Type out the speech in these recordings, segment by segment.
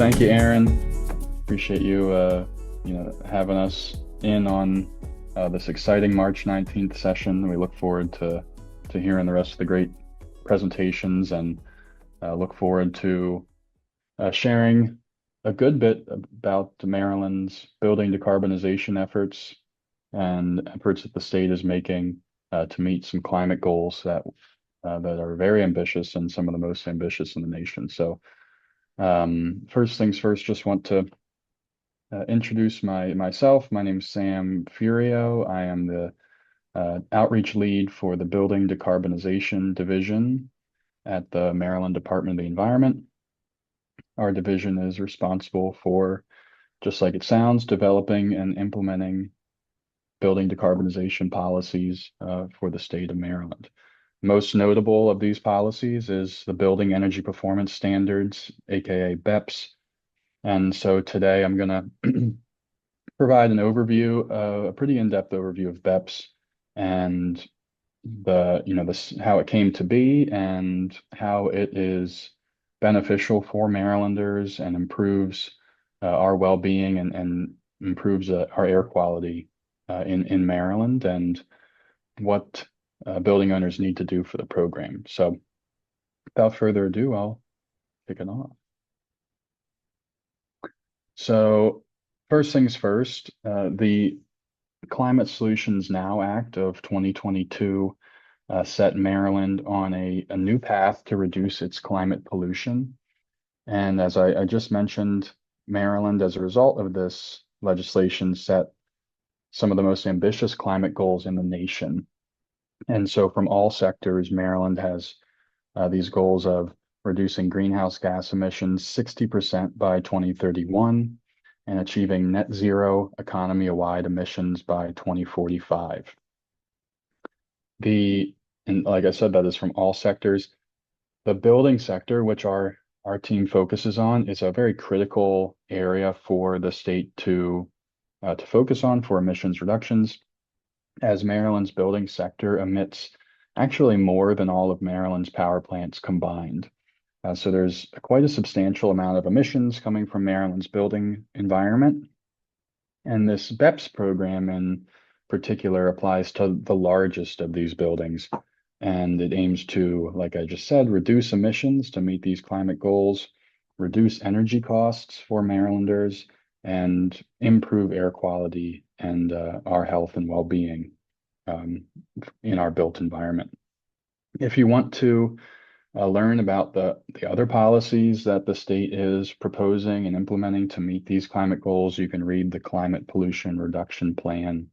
Thank you, Aaron. Appreciate you, having us in on this exciting March 19th session. We look forward to hearing the rest of the great presentations and look forward to sharing a good bit about Maryland's building decarbonization efforts and efforts that the state is making to meet some climate goals that are very ambitious and some of the most ambitious in the nation. So first things first, just want to introduce myself. My name is Sam Furio. I am the outreach lead for the Building Decarbonization Division at the Maryland Department of the Environment. Our division is responsible for, just like it sounds, developing and implementing building decarbonization policies for the state of Maryland. Most notable of these policies is the Building Energy Performance Standards, aka BEPS. And so today I'm going to provide an overview, a pretty in-depth overview of BEPS and how it came to be and how it is beneficial for Marylanders and improves our well-being and improves our air quality in Maryland, and what building owners need to do for the program. So without further ado, I'll kick it off. So first things first, the Climate Solutions Now Act of 2022 set Maryland on a new path to reduce its climate pollution. And as I just mentioned, Maryland, as a result of this legislation, set some of the most ambitious climate goals in the nation. And so from all sectors, Maryland has these goals of reducing greenhouse gas emissions 60% by 2031 and achieving net zero economy-wide emissions by 2045. And like I said, that is from all sectors. The building sector, which our team focuses on, is a very critical area for the state to focus on for emissions reductions, as Maryland's building sector emits actually more than all of Maryland's power plants combined. So there's quite a substantial amount of emissions coming from Maryland's building environment. And this BEPS program in particular applies to the largest of these buildings. And it aims to, like I just said, reduce emissions to meet these climate goals, reduce energy costs for Marylanders, and improve air quality and our health and well-being in our built environment. If you want to learn about the other policies that the state is proposing and implementing to meet these climate goals, you can read the Climate Pollution Reduction Plan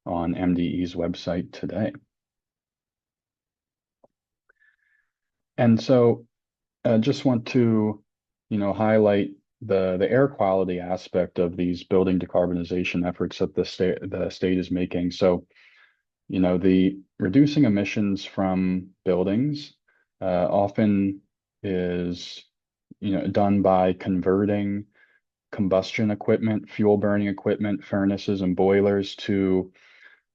on MDE's website today. And so I just want to, highlight the air quality aspect of these building decarbonization efforts that the state is making. So, the reducing emissions from buildings often is, done by converting combustion equipment, fuel burning equipment, furnaces and boilers to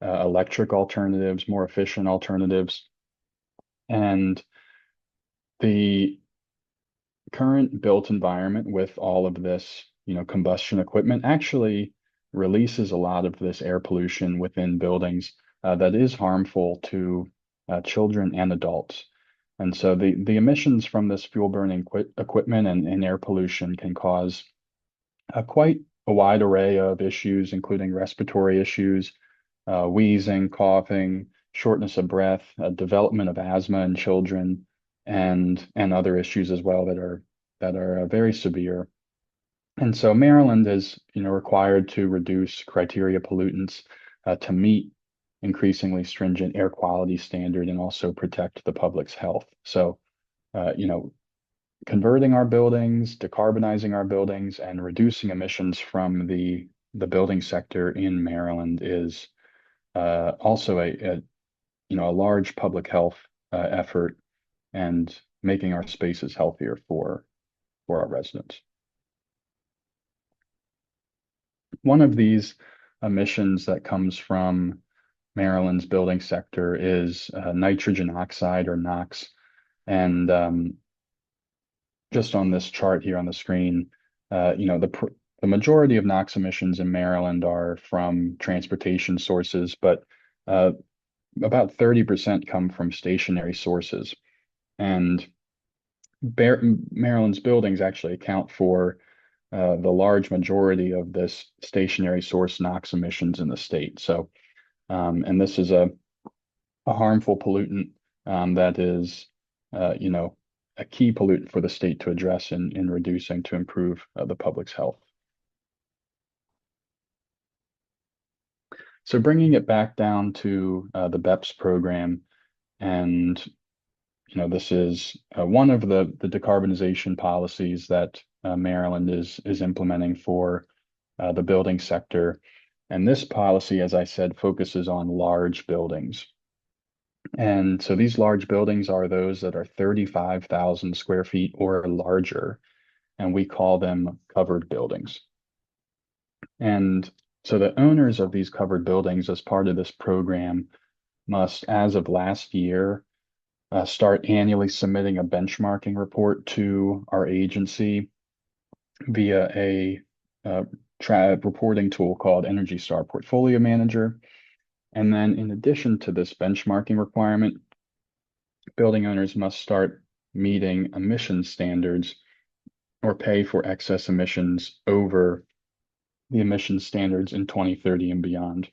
electric alternatives, more efficient alternatives. And the current built environment with all of this, combustion equipment actually releases a lot of this air pollution within buildings that is harmful to children and adults. And so the emissions from this fuel burning equipment and air pollution can cause quite a wide array of issues, including respiratory issues, wheezing, coughing, shortness of breath, development of asthma in children, and other issues as well that are very severe. And so Maryland is required to reduce criteria pollutants to meet increasingly stringent air quality standard and also protect the public's health. So converting our buildings, decarbonizing our buildings, and reducing emissions from the building sector in Maryland is also a large public health effort and making our spaces healthier for our residents. One of these emissions that comes from Maryland's building sector is nitrogen oxide, or NOx. And just on this chart here on the screen, The majority of NOx emissions in Maryland are from transportation sources, but uh, about 30% come from stationary sources. And Maryland's buildings actually account for the large majority of this stationary source NOx emissions in the state. So, and this is a harmful pollutant that is, you know, a key pollutant for the state to address in reducing to improve the public's health. So bringing it back down to the BEPS program, and this is one of the decarbonization policies that Maryland is implementing for the building sector. And this policy, as I said, focuses on large buildings. And so these large buildings are those that are 35,000 square feet or larger, and we call them covered buildings. And so the owners of these covered buildings, as part of this program, must, as of last year, start annually submitting a benchmarking report to our agency via a reporting tool called Energy Star Portfolio Manager. And then in addition to this benchmarking requirement, building owners must start meeting emission standards or pay for excess emissions over the emission standards in 2030 and beyond.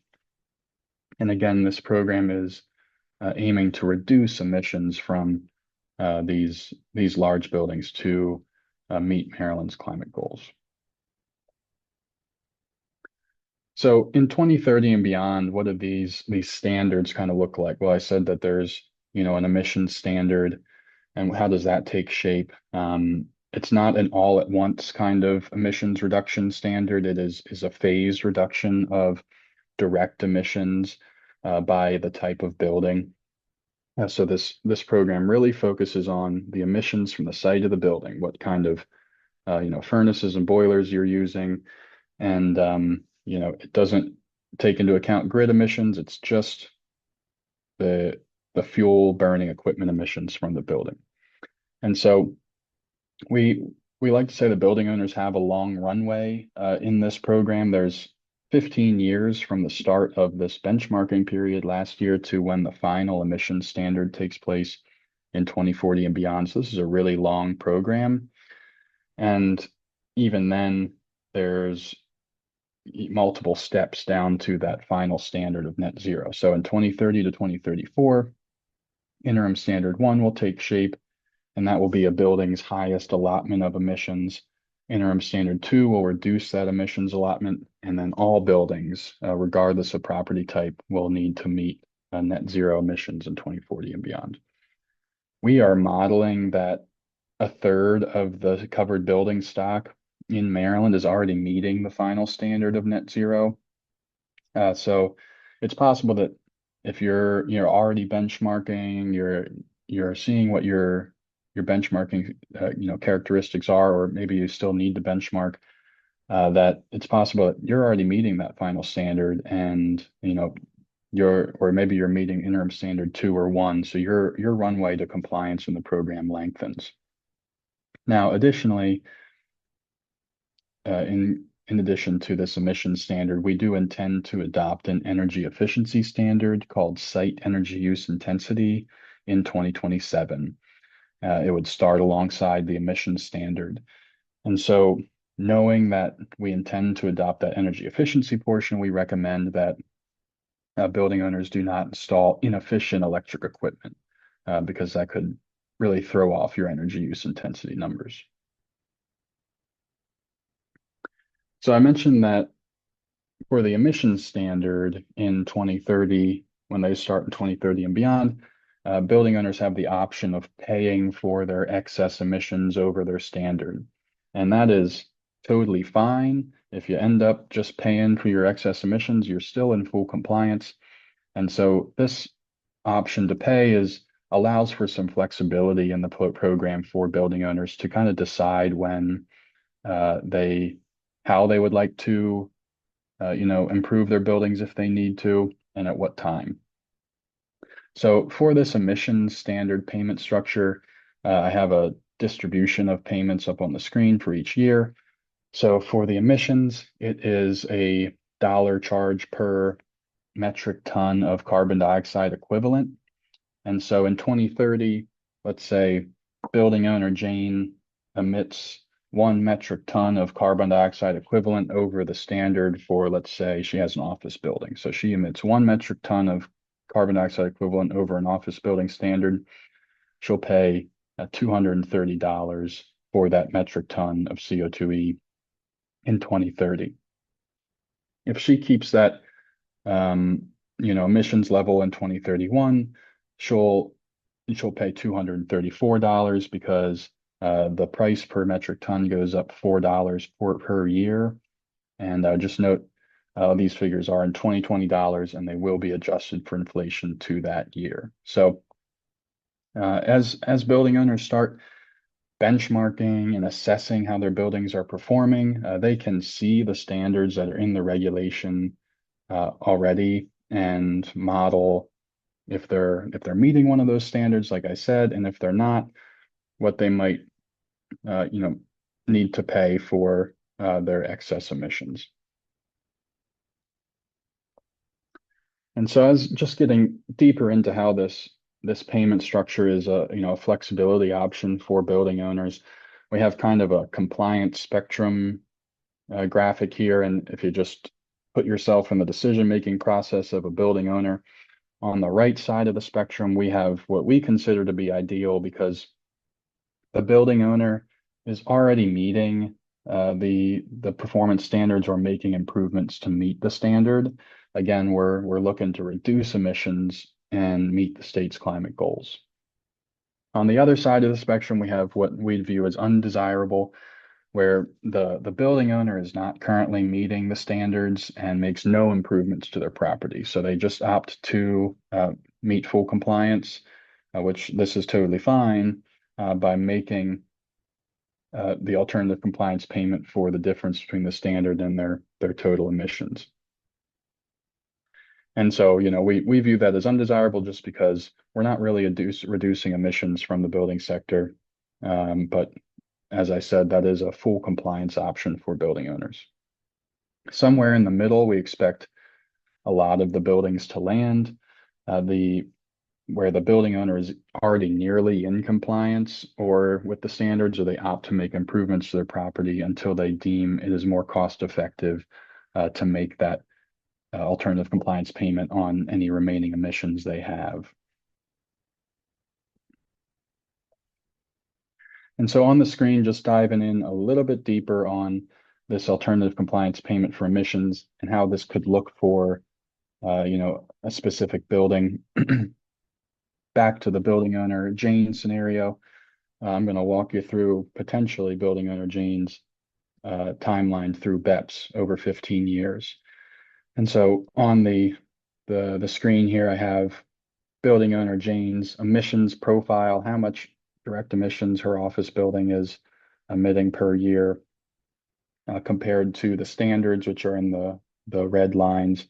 And again, this program is aiming to reduce emissions from these large buildings to meet Maryland's climate goals. So in 2030 and beyond, what do these standards kind of look like? Well, I said that there's an emission standard, and how does that take shape? It's not an all at once kind of emissions reduction standard. It is a phased reduction of direct emissions by the type of building. So this program really focuses on the emissions from the site of the building, what kind of furnaces and boilers you're using, and it doesn't take into account grid emissions. It's just the fuel burning equipment emissions from the building. And so we like to say the building owners have a long runway in this program. There's 15 years from the start of this benchmarking period last year to when the final emission standard takes place in 2040 and beyond. So this is a really long program. And even then, there's multiple steps down to that final standard of net zero. So in 2030 to 2034, interim standard 1 will take shape, and that will be a building's highest allotment of emissions. Interim standard 2 will reduce that emissions allotment, and then all buildings, regardless of property type, will need to meet net zero emissions in 2040 and beyond. We are modeling that a third of the covered building stock in Maryland is already meeting the final standard of net zero. So it's possible that if you're already benchmarking, you're seeing what your benchmarking characteristics are, or maybe you still need to benchmark, that it's possible that you're already meeting that final standard, and or maybe you're meeting interim standard 2 or 1, so your runway to compliance in the program lengthens. Now, additionally, in addition to this emission standard, we do intend to adopt an energy efficiency standard called Site Energy Use Intensity in 2027. It would start alongside the emission standard. And so, knowing that we intend to adopt that energy efficiency portion, we recommend that building owners do not install inefficient electric equipment because that could really throw off your energy use intensity numbers. So I mentioned that for the emissions standard in 2030, when they start in 2030 and beyond, building owners have the option of paying for their excess emissions over their standard. And that is totally fine. If you end up just paying for your excess emissions, you're still in full compliance. And so this option to pay allows for some flexibility in the program for building owners to kind of decide when how they would like to improve their buildings if they need to, and at what time. So for this emissions standard payment structure, I have a distribution of payments up on the screen for each year. So for the emissions, it is a dollar charge per metric ton of carbon dioxide equivalent. And so in 2030, let's say building owner Jane emits 1 metric ton of carbon dioxide equivalent over the standard for, let's say, she has an office building. So she emits 1 metric ton of carbon dioxide equivalent over an office building standard. She'll pay $230 for that metric ton of CO2e in 2030. If she keeps that emissions level in 2031, she'll she'll pay $234 because the price per metric ton goes up $4 per year. And just note these figures are in 2020 dollars and they will be adjusted for inflation to that year. So as building owners start benchmarking and assessing how their buildings are performing, they can see the standards that are in the regulation already and model if they're meeting one of those standards, like I said, and if they're not, what they might need to pay for their excess emissions. And so I was just getting deeper into how this payment structure is a flexibility option for building owners. We have kind of a compliance spectrum graphic here, and if you just put yourself in the decision-making process of a building owner, on the right side of the spectrum, we have what we consider to be ideal because the building owner is already meeting the performance standards or making improvements to meet the standard. Again, we're looking to reduce emissions and meet the state's climate goals. On the other side of the spectrum, we have what we'd view as undesirable, where the building owner is not currently meeting the standards and makes no improvements to their property. So they just opt to meet full compliance, which this is totally fine, by making the alternative compliance payment for the difference between the standard and their total emissions. And so, we view that as undesirable just because we're not really reducing emissions from the building sector. But as I said, that is a full compliance option for building owners. Somewhere in the middle, we expect a lot of the buildings to land. Where the building owner is already nearly in compliance or with the standards, or they opt to make improvements to their property until they deem it is more cost effective to make that alternative compliance payment on any remaining emissions they have. And so on the screen, just diving in a little bit deeper on this alternative compliance payment for emissions and how this could look for, a specific building. Back to the building owner Jane scenario, I'm going to walk you through potentially building owner Jane's timeline through BEPS over 15 years. And so on the screen here, I have building owner Jane's emissions profile, how much direct emissions her office building is emitting per year compared to the standards, which are in the red lines,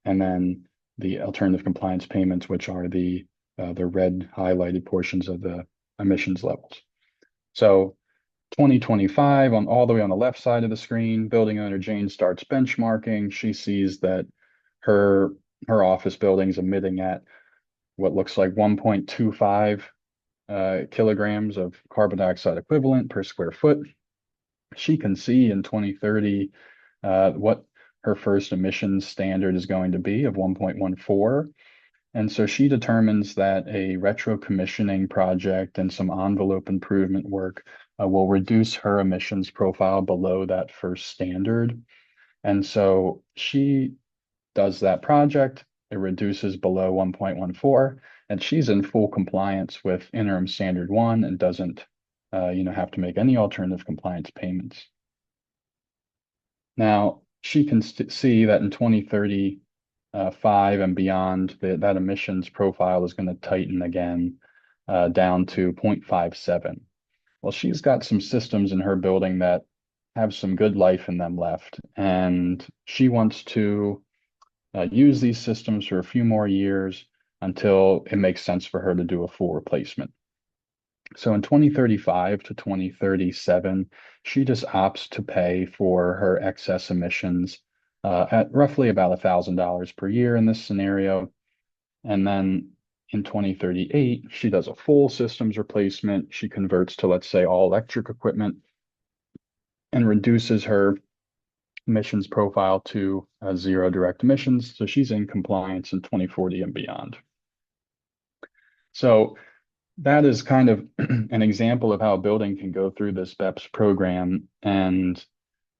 and then the alternative compliance payments, which are the red highlighted portions of the emissions levels. So 2025, all the way on the left side of the screen, building owner Jane starts benchmarking. She sees that her office building's emitting at what looks like 1.25 kilograms of carbon dioxide equivalent per square foot. She can see in 2030 what her first emissions standard is going to be of 1.14. And so she determines that a retro commissioning project and some envelope improvement work will reduce her emissions profile below that first standard. And so she does that project, it reduces below 1.14, and she's in full compliance with interim standard 1 and doesn't have to make any alternative compliance payments. Now, she can see that in 2035 and beyond, that emissions profile is going to tighten again down to 0.57. Well, she's got some systems in her building that have some good life in them left, and she wants to use these systems for a few more years until it makes sense for her to do a full replacement. So in 2035 to 2037, she just opts to pay for her excess emissions at roughly about $1,000 per year in this scenario. And then in 2038, she does a full systems replacement. She converts to, let's say, all electric equipment and reduces her emissions profile to zero direct emissions. So she's in compliance in 2040 and beyond. So that is kind of an example of how a building can go through this BEPS program. And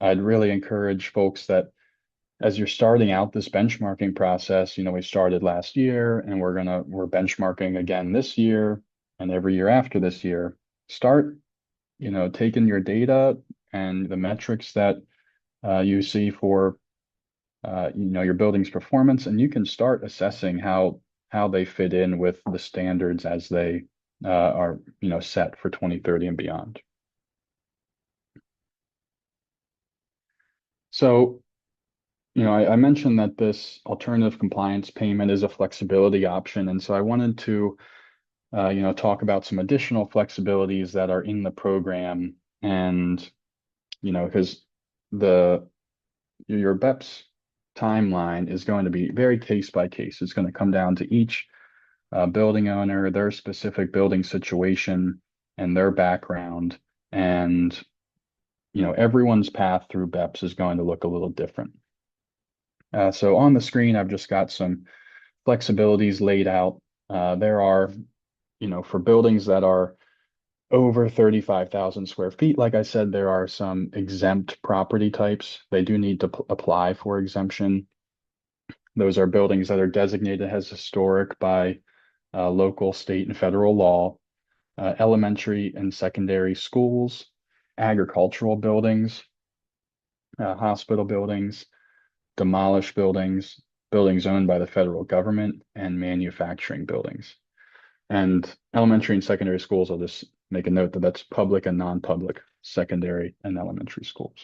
I'd really encourage folks that as you're starting out this benchmarking process, we started last year and we're benchmarking again this year and every year after this year. Start, taking your data and the metrics that you see for your building's performance, and you can start assessing how they fit in with the standards as they are set for 2030 and beyond. So, I mentioned that this alternative compliance payment is a flexibility option, and so I wanted to talk about some additional flexibilities that are in the program, and because the your BEPS timeline is going to be very case by case. It's going to come down to each building owner, their specific building situation, and their background. And, everyone's path through BEPS is going to look a little different. So on the screen, I've just got some flexibilities laid out. There are, for buildings that are over 35,000 square feet, like I said, there are some exempt property types. They do need to apply for exemption. Those are buildings that are designated as historic by local, state, and federal law, elementary and secondary schools, agricultural buildings, hospital buildings, demolished buildings, buildings owned by the federal government, and manufacturing buildings. And elementary and secondary schools, I'll just make a note that that's public and non-public secondary and elementary schools.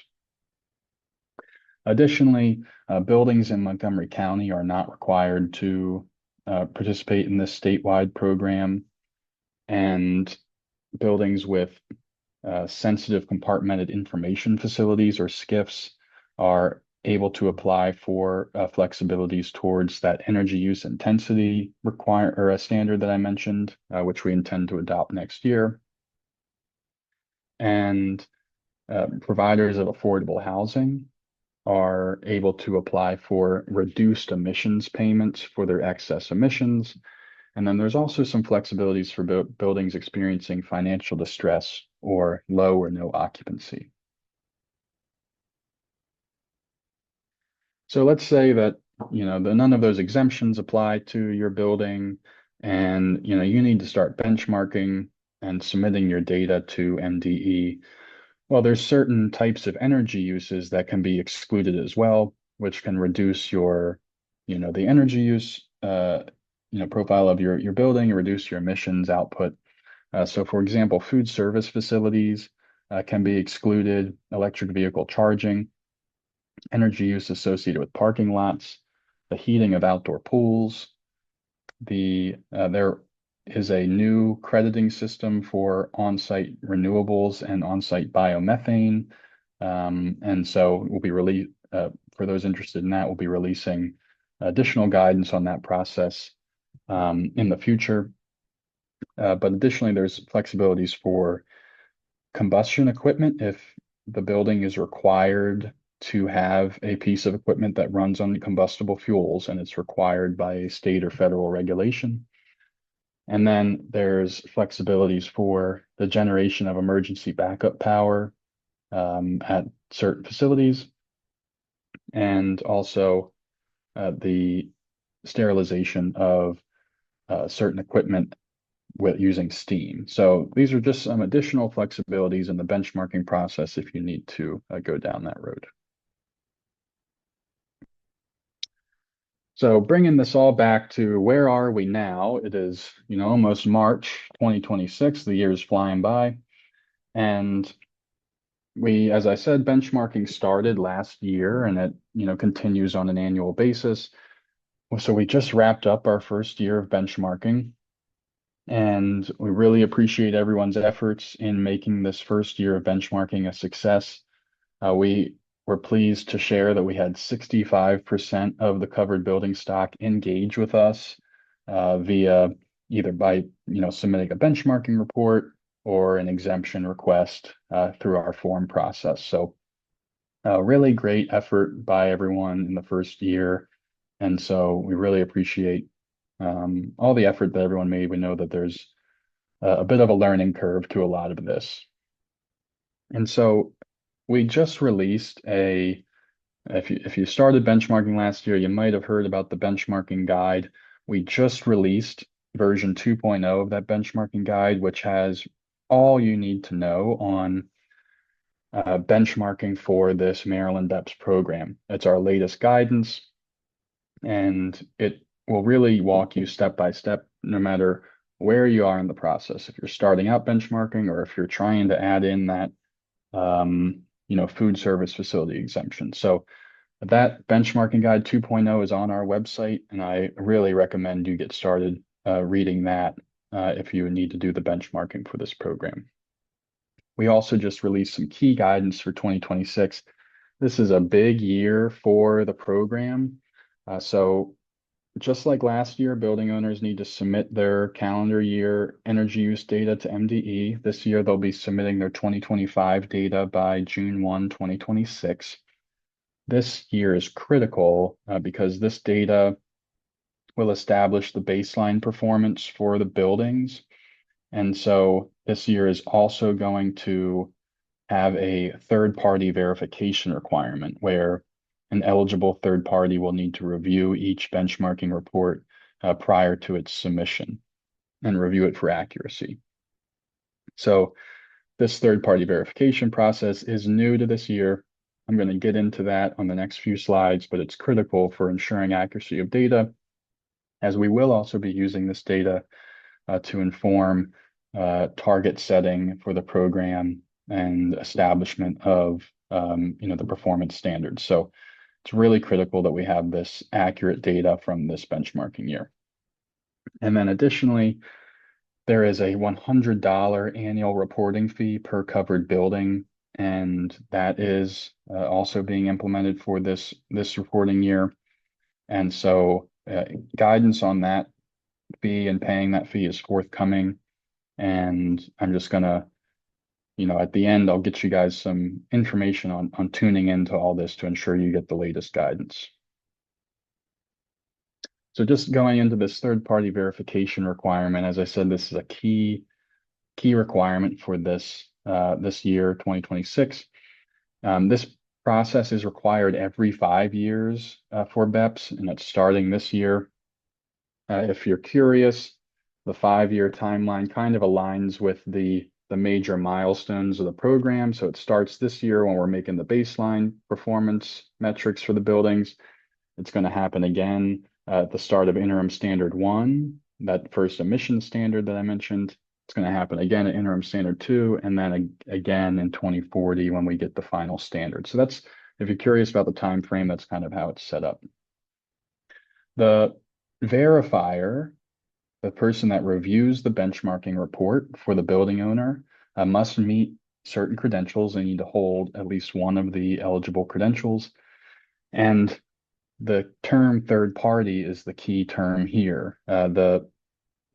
Additionally, buildings in Montgomery County are not required to participate in this statewide program, and buildings with sensitive compartmented information facilities or SCIFs are able to apply for flexibilities towards that energy use intensity a standard that I mentioned, which we intend to adopt next year. And providers of affordable housing are able to apply for reduced emissions payments for their excess emissions. And then there's also some flexibilities for buildings experiencing financial distress or low or no occupancy. So let's say that, none of those exemptions apply to your building, and, you need to start benchmarking and submitting your data to MDE. Well, there's certain types of energy uses that can be excluded as well, which can reduce the energy use, profile of your building and reduce your emissions output. So for example, food service facilities can be excluded, electric vehicle charging, energy use associated with parking lots, the heating of outdoor pools. There is a new crediting system for on-site renewables and on-site biomethane. And so we'll be for those interested in that, we'll be releasing additional guidance on that process in the future. But additionally, there's flexibilities for combustion equipment if the building is required to have a piece of equipment that runs on combustible fuels and it's required by a state or federal regulation. And then there's flexibilities for the generation of emergency backup power at certain facilities, and also the sterilization of certain equipment using steam. So these are just some additional flexibilities in the benchmarking process if you need to go down that road. So bringing this all back to where are we now? It is, almost March 2026. The year is flying by. And as I said, benchmarking started last year and it, continues on an annual basis. So we just wrapped up our first year of benchmarking. And we really appreciate everyone's efforts in making this first year of benchmarking a success. We were pleased to share that we had 65% of the covered building stock engage with us via either by submitting a benchmarking report or an exemption request through our form process. So really great effort by everyone in the first year. And so we really appreciate all the effort that everyone made. We know that there's a bit of a learning curve to a lot of this. And so we just released if you started benchmarking last year, you might have heard about the benchmarking guide. We just released version 2.0 of that benchmarking guide, which has all you need to know on benchmarking for this Maryland BEPS program. It's our latest guidance, and it will really walk you step by step, no matter where you are in the process. If you're starting out benchmarking or if you're trying to add in that, food service facility exemption. So that benchmarking guide 2.0 is on our website, and I really recommend you get started reading that if you need to do the benchmarking for this program. We also just released some key guidance for 2026. This is a big year for the program. So just like last year, building owners need to submit their calendar year energy use data to MDE. This year, they'll be submitting their 2025 data by June 1, 2026. This year is critical because this data will establish the baseline performance for the buildings. And so this year is also going to have a third-party verification requirement where an eligible third party will need to review each benchmarking report prior to its submission and review it for accuracy. So this third-party verification process is new to this year. I'm going to get into that on the next few slides, but it's critical for ensuring accuracy of data, as we will also be using this data to inform target setting for the program and establishment of the performance standards. So it's really critical that we have this accurate data from this benchmarking year. And then additionally, there is a $100 annual reporting fee per covered building, and that is also being implemented for this reporting year. And so guidance on that fee and paying that fee is forthcoming. And I'm just gonna, at the end, I'll get you guys some information on tuning into all this to ensure you get the latest guidance. So just going into this third-party verification requirement, as I said, this is a key requirement for this year, 2026. This process is required every 5 years for BEPS, and it's starting this year. If you're curious, the 5-year timeline kind of aligns with the major milestones of the program. So it starts this year when we're making the baseline performance metrics for the buildings. It's going to happen again at the start of interim standard 1, that first emission standard that I mentioned. It's going to happen again at interim standard 2, and then again in 2040 when we get the final standard. So that's, if you're curious about the time frame, that's kind of how it's set up. The verifier, the person that reviews the benchmarking report for the building owner, must meet certain credentials. They need to hold at least one of the eligible credentials. And the term third party is the key term here. The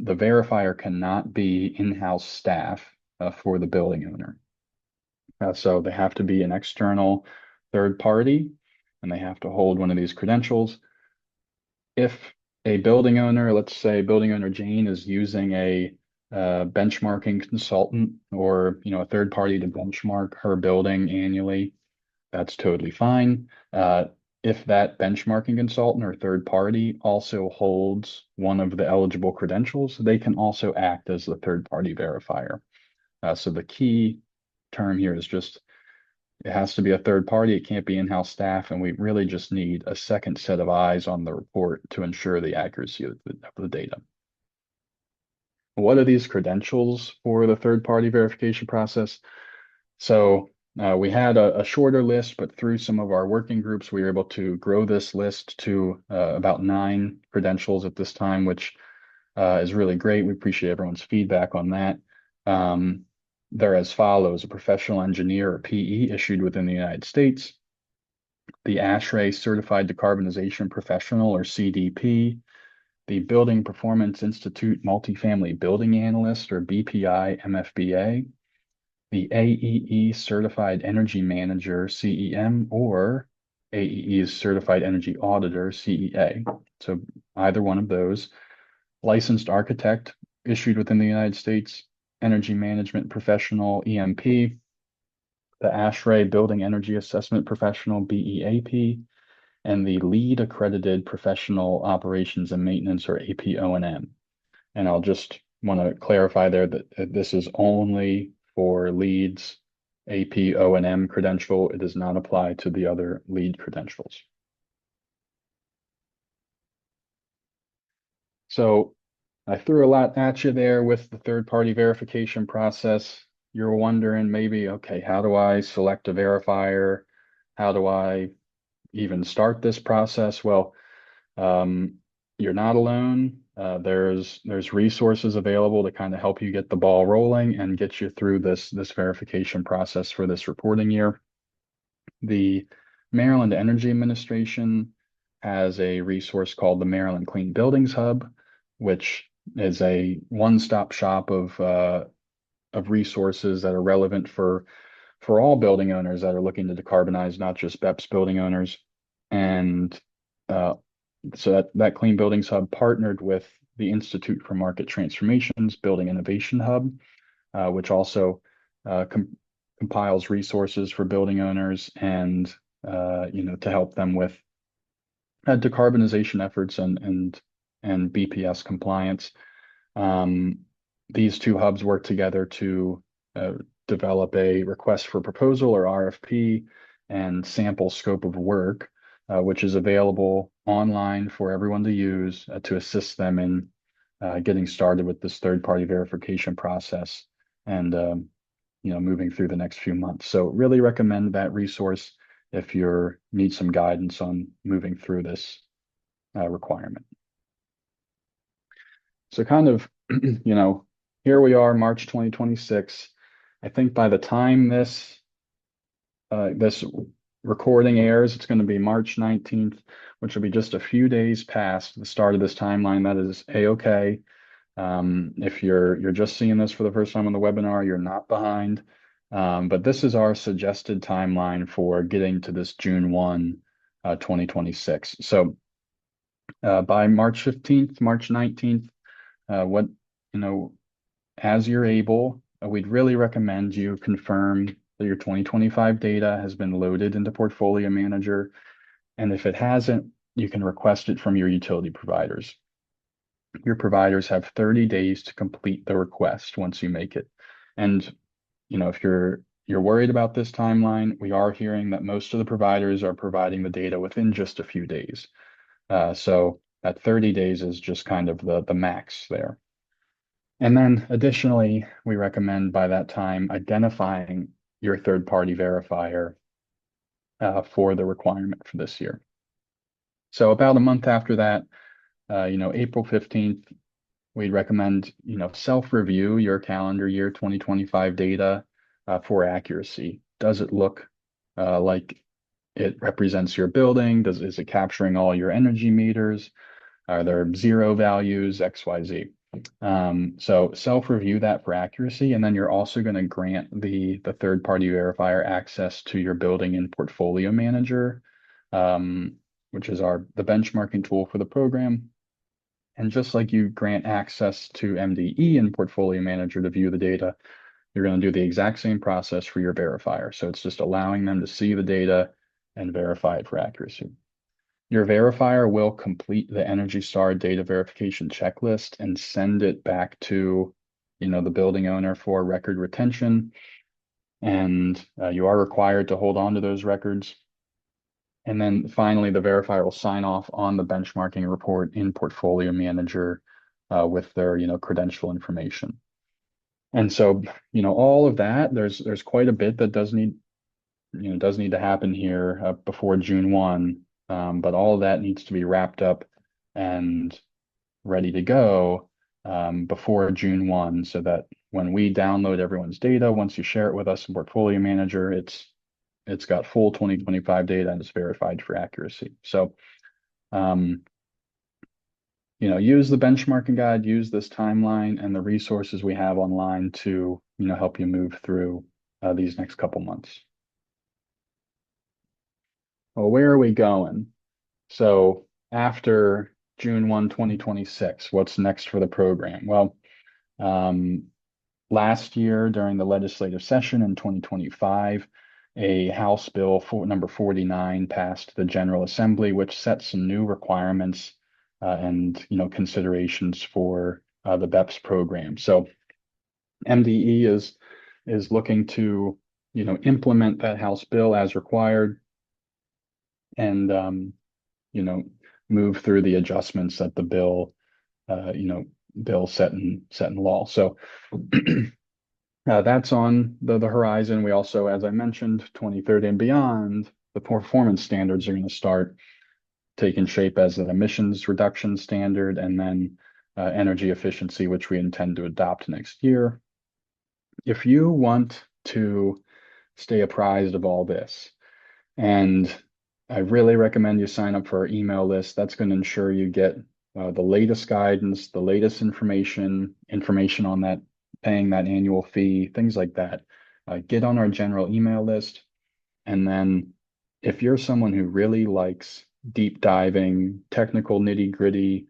verifier cannot be in-house staff for the building owner. So they have to be an external third party, and they have to hold one of these credentials. If a building owner, let's say building owner Jane, is using a benchmarking consultant or a third party to benchmark her building annually, that's totally fine. If that benchmarking consultant or third party also holds one of the eligible credentials, they can also act as the third party verifier. So the key term here is just it has to be a third party. It can't be in-house staff, and we really just need a second set of eyes on the report to ensure the accuracy of the data. What are these credentials for the third-party verification process? So we had a shorter list, but through some of our working groups, we were able to grow this list to about 9 credentials at this time, which is really great. We appreciate everyone's feedback on that. Um, they're as follows: a professional engineer or PE issued within the United States, the ASHRAE Certified Decarbonization Professional or CDP, the Building Performance Institute Multifamily Building Analyst or BPI MFBA, the AEE Certified Energy Manager CEM or AEE's Certified Energy Auditor CEA. So either one of those. Licensed architect issued within the United States, energy management professional EMP, the ASHRAE Building Energy Assessment Professional BEAP, and the Lead Accredited Professional Operations and Maintenance or APO&M. And I'll just want to clarify there that this is only for LEED's APO&M credential. It does not apply to the other LEED credentials. So I threw a lot at you there with the third-party verification process. You're wondering maybe, okay, how do I select a verifier? How do I even start this process? Well, you're not alone. There's resources available to kind of help you get the ball rolling and get you through this verification process for this reporting year. The Maryland Energy Administration has a resource called the Maryland Clean Buildings Hub, which is a one-stop shop of resources that are relevant for all building owners that are looking to decarbonize, not just BEPS building owners. And so that Clean Buildings Hub partnered with the Institute for Market Transformation's Building Innovation Hub, which also compiles resources for building owners and to help them with decarbonization efforts and BPS compliance. These two hubs work together to develop a request for proposal or RFP and sample scope of work, which is available online for everyone to use to assist them in getting started with this third-party verification process and moving through the next few months. So really recommend that resource if you need some guidance on moving through this requirement. So kind of, here we are, March 2026. I think by the time this recording airs, it's going to be March 19th, which will be just a few days past the start of this timeline. That is a-okay. If you're just seeing this for the first time on the webinar, you're not behind. But this is our suggested timeline for getting to this June 1, 2026. So by March 15th, March 19th, as you're able, we'd really recommend you confirm that your 2025 data has been loaded into Portfolio Manager. And if it hasn't, you can request it from your utility providers. Your providers have 30 days to complete the request once you make it. And, if you're worried about this timeline, we are hearing that most of the providers are providing the data within just a few days. So that 30 days is just kind of the max there. And then additionally, we recommend by that time identifying your third-party verifier for the requirement for this year. So about a month after that, April 15th, we'd recommend, self-review your calendar year 2025 data for accuracy. Does it look like it represents your building? Is it capturing all your energy meters? Are there zero values, XYZ? So self-review that for accuracy, and then you're also going to grant the third-party verifier access to your building in Portfolio Manager, which is the benchmarking tool for the program. And just like you grant access to MDE in Portfolio Manager to view the data, you're going to do the exact same process for your verifier. So it's just allowing them to see the data and verify it for accuracy. Your verifier will complete the Energy Star data verification checklist and send it back to, the building owner for record retention. And you are required to hold on to those records. And then finally, the verifier will sign off on the benchmarking report in Portfolio Manager with their, credential information. And so, all of that, there's quite a bit that does need to happen here before June 1. But all of that needs to be wrapped up and ready to go before June 1 so that when we download everyone's data, once you share it with us in Portfolio Manager, it's got full 2025 data and it's verified for accuracy. So, um, use the benchmarking guide, use this timeline and the resources we have online to, help you move through these next couple months. Well, where are we going? So after June 1, 2026, what's next for the program? Well, um, last year during the legislative session in 2025, a House Bill number 49 passed the General Assembly, which sets some new requirements and considerations for the BEPS program. So MDE is looking to implement that House bill as required and move through the adjustments that the bill set in law. So that's on the horizon. We also, as I mentioned, 2030 and beyond, the performance standards are going to start taking shape as an emissions reduction standard and then energy efficiency, which we intend to adopt next year. If you want to stay apprised of all this, and I really recommend you sign up for our email list. That's going to ensure you get the latest guidance, the latest information on that, paying that annual fee, things like that. Get on our general email list. And then if you're someone who really likes deep diving, technical nitty gritty,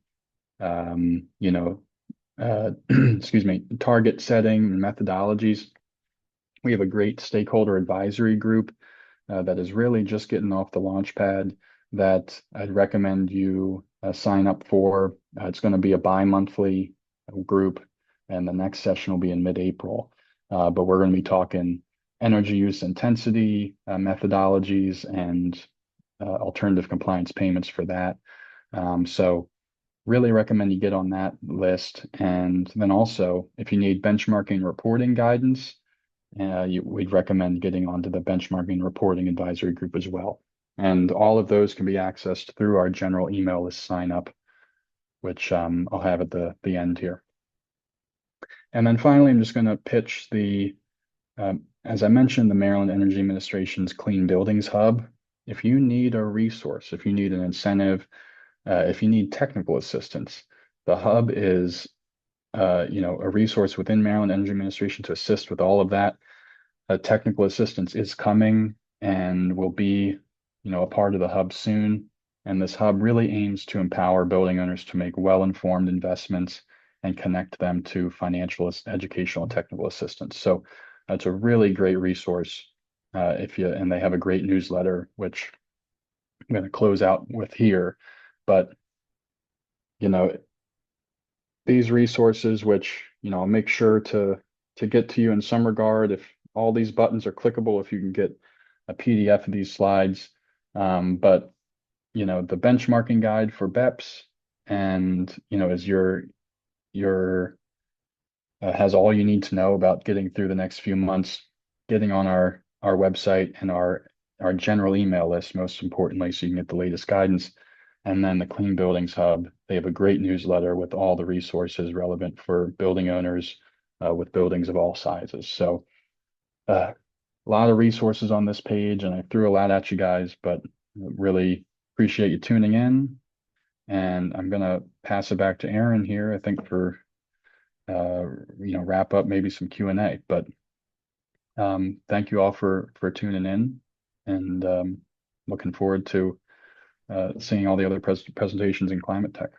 excuse me, target setting and methodologies, we have a great stakeholder advisory group that is really just getting off the launch pad that I'd recommend you sign up for. It's going to be a bi-monthly group, and the next session will be in mid-April. But we're going to be talking energy use intensity, methodologies, and alternative compliance payments for that. So really recommend you get on that list. And then also, if you need benchmarking reporting guidance, we'd recommend getting onto the benchmarking reporting advisory group as well. And all of those can be accessed through our general email list sign up, which I'll have at the end here. And then finally, I'm just going to pitch as I mentioned, the Maryland Energy Administration's Clean Buildings Hub. If you need a resource, if you need an incentive, if you need technical assistance, the hub is a resource within Maryland Energy Administration to assist with all of that. Technical assistance is coming and will be, a part of the hub soon. And this hub really aims to empower building owners to make well-informed investments and connect them to financial, educational, and technical assistance. So that's a really great resource. And they have a great newsletter, which I'm going to close out with here. But these resources, which I'll make sure to get to you in some regard. If all these buttons are clickable, if you can get a PDF of these slides, but the benchmarking guide for BEPS, and is your has all you need to know about getting through the next few months, getting on our website and our general email list, most importantly, so you can get the latest guidance. And then the Clean Buildings Hub, they have a great newsletter with all the resources relevant for building owners with buildings of all sizes. So a lot of resources on this page, and I threw a lot at you guys, but really appreciate you tuning in. And I'm going to pass it back to Aaron here, I think, for wrap up, maybe some Q&A. But thank you all for tuning in, and looking forward to seeing all the other presentations in climate tech.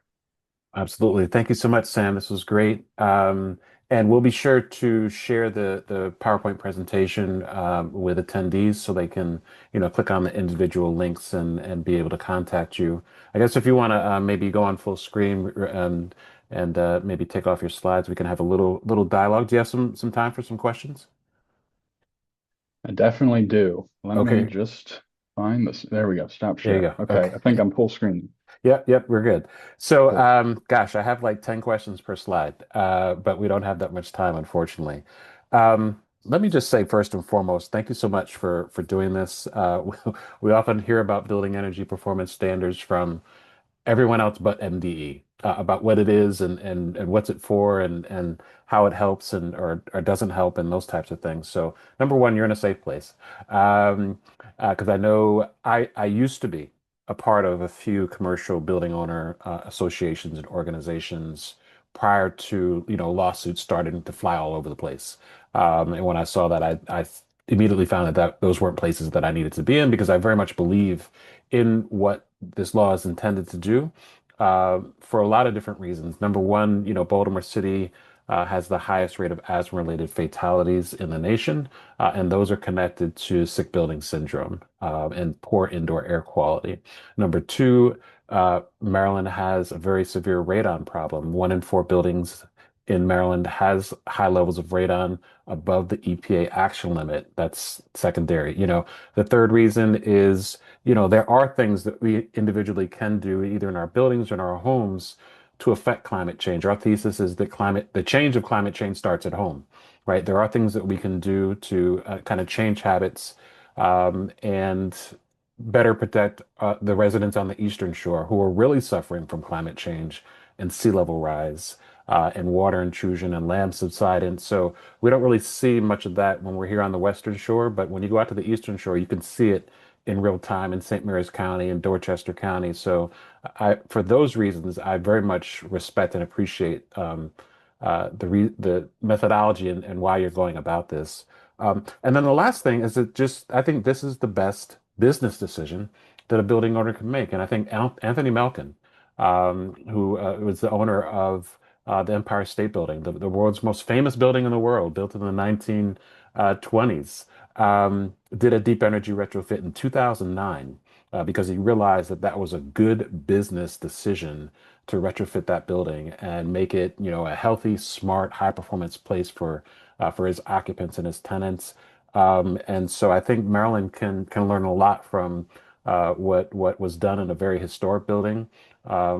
Absolutely. Thank you so much, Sam. This was great. And we'll be sure to share the PowerPoint presentation with attendees so they can, click on the individual links and be able to contact you. I guess if you want to maybe go on full screen and maybe take off your slides, we can have a little dialogue. Do you have some time for some questions? I definitely do. Let me Okay, just find this. There we go. Stop there you share. go. Okay, I think Okay. I'm full screen. Yep, we're good. So, Cool. gosh, I have like 10 questions per slide, but we don't have that much time, unfortunately. Let me just say first and foremost, thank you so much for doing this. We often hear about building energy performance standards from everyone else but MDE. about what it is and what's it for and how it helps and or doesn't help and those types of things. So number one, you're in a safe place. Um, because I know I used to be a part of a few commercial building owner associations and organizations prior to, lawsuits starting to fly all over the place. And when I saw that, I immediately found that those weren't places that I needed to be in because I very much believe in what this law is intended to do for a lot of different reasons. Number one, Baltimore City has the highest rate of asthma-related fatalities in the nation, and those are connected to sick building syndrome and poor indoor air quality. Number two, Maryland has a very severe radon problem. 1 in 4 buildings in Maryland has high levels of radon above the EPA action limit. That's secondary. The third reason is there are things that we individually can do either in our buildings or in our homes to affect climate change. Our thesis is that the change of climate change starts at home, right? There are things that we can do to kind of change habits and better protect the residents on the Eastern Shore who are really suffering from climate change and sea level rise. And water intrusion and land subsidence. So we don't really see much of that when we're here on the Western Shore, but when you go out to the Eastern Shore, you can see it in real time in St. Mary's County and Dorchester County. So for those reasons, I very much respect and appreciate the methodology and why you're going about this. And then the last thing is that I think this is the best business decision that a building owner can make. And I think Anthony Malkin, who was the owner of the Empire State Building, the world's most famous building in the world, built in the 1920s, did a deep energy retrofit in 2009 because he realized that that was a good business decision to retrofit that building and make it, a healthy, smart, high performance place for his occupants and his tenants. And so I think Maryland can learn a lot from what was done in a very historic building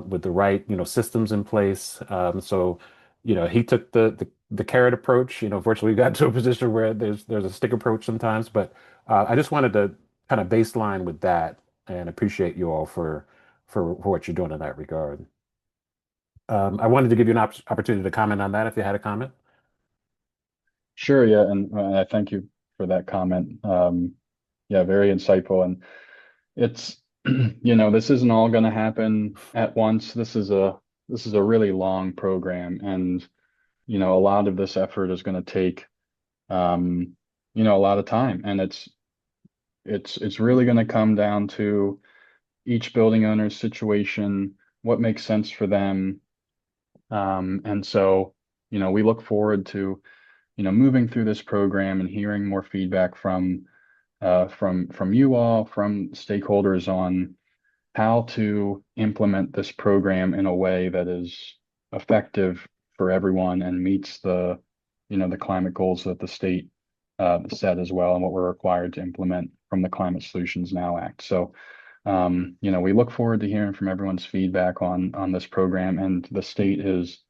with the right, systems in place. So, he took the carrot approach. Virtually got to a position where there's a stick approach sometimes. But I just wanted to kind of baseline with that and appreciate you all for what you're doing in that regard. I wanted to give you an opportunity to comment on that if you had a comment. Sure, yeah, and I thank you for that comment. Yeah, very insightful, and it's this isn't all going to happen at once. This is a really long program, and a lot of this effort is going to take a lot of time, and it's really going to come down to each building owner's situation, what makes sense for them, and so we look forward to moving through this program and hearing more feedback from you all, from stakeholders on how to implement this program in a way that is effective for everyone and meets the climate goals that the state set as well and what we're required to implement from the Climate Solutions Now Act. So, we look forward to hearing from everyone's feedback on this program, and the state is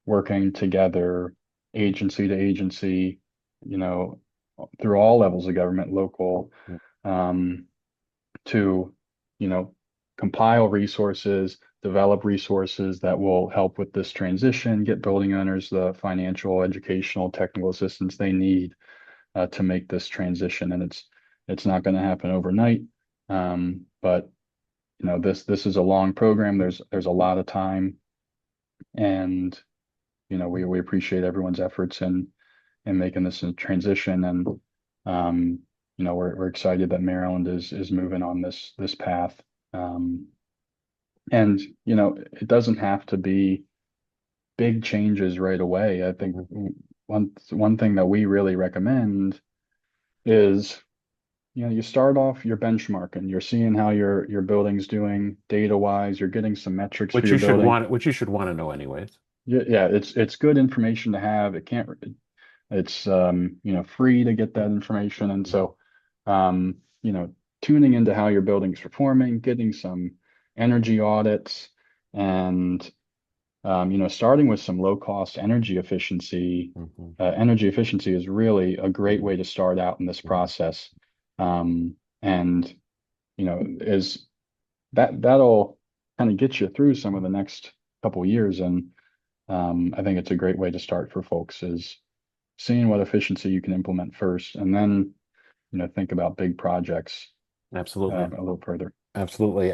working together, agency to agency, you know, through all levels of government, local, um, to, you know, compile resources, develop resources that will help with this transition, get building owners the financial, educational, technical assistance they need to make this transition. And it's not going to happen overnight, but this is a long program. There's a lot of time, and we appreciate everyone's efforts in making this a transition. And we're excited that Maryland is moving on this path. And it doesn't have to be big changes right away. I think one thing that we really recommend is you start off your benchmarking. You're seeing how your building's doing data wise. You're getting some metrics for Which your you should building. want, which you should want to know anyways. Yeah, it's good information to have. It's free to get that information. And so tuning into how your building's performing, getting some energy audits, and starting with some low cost energy efficiency. Mhm. Energy efficiency is really a great way to start out in this process. And is that'll kind of get you through some of the next couple years. And I think it's a great way to start for folks is seeing what efficiency you can implement first, and then think about big projects Absolutely. a little further. Absolutely.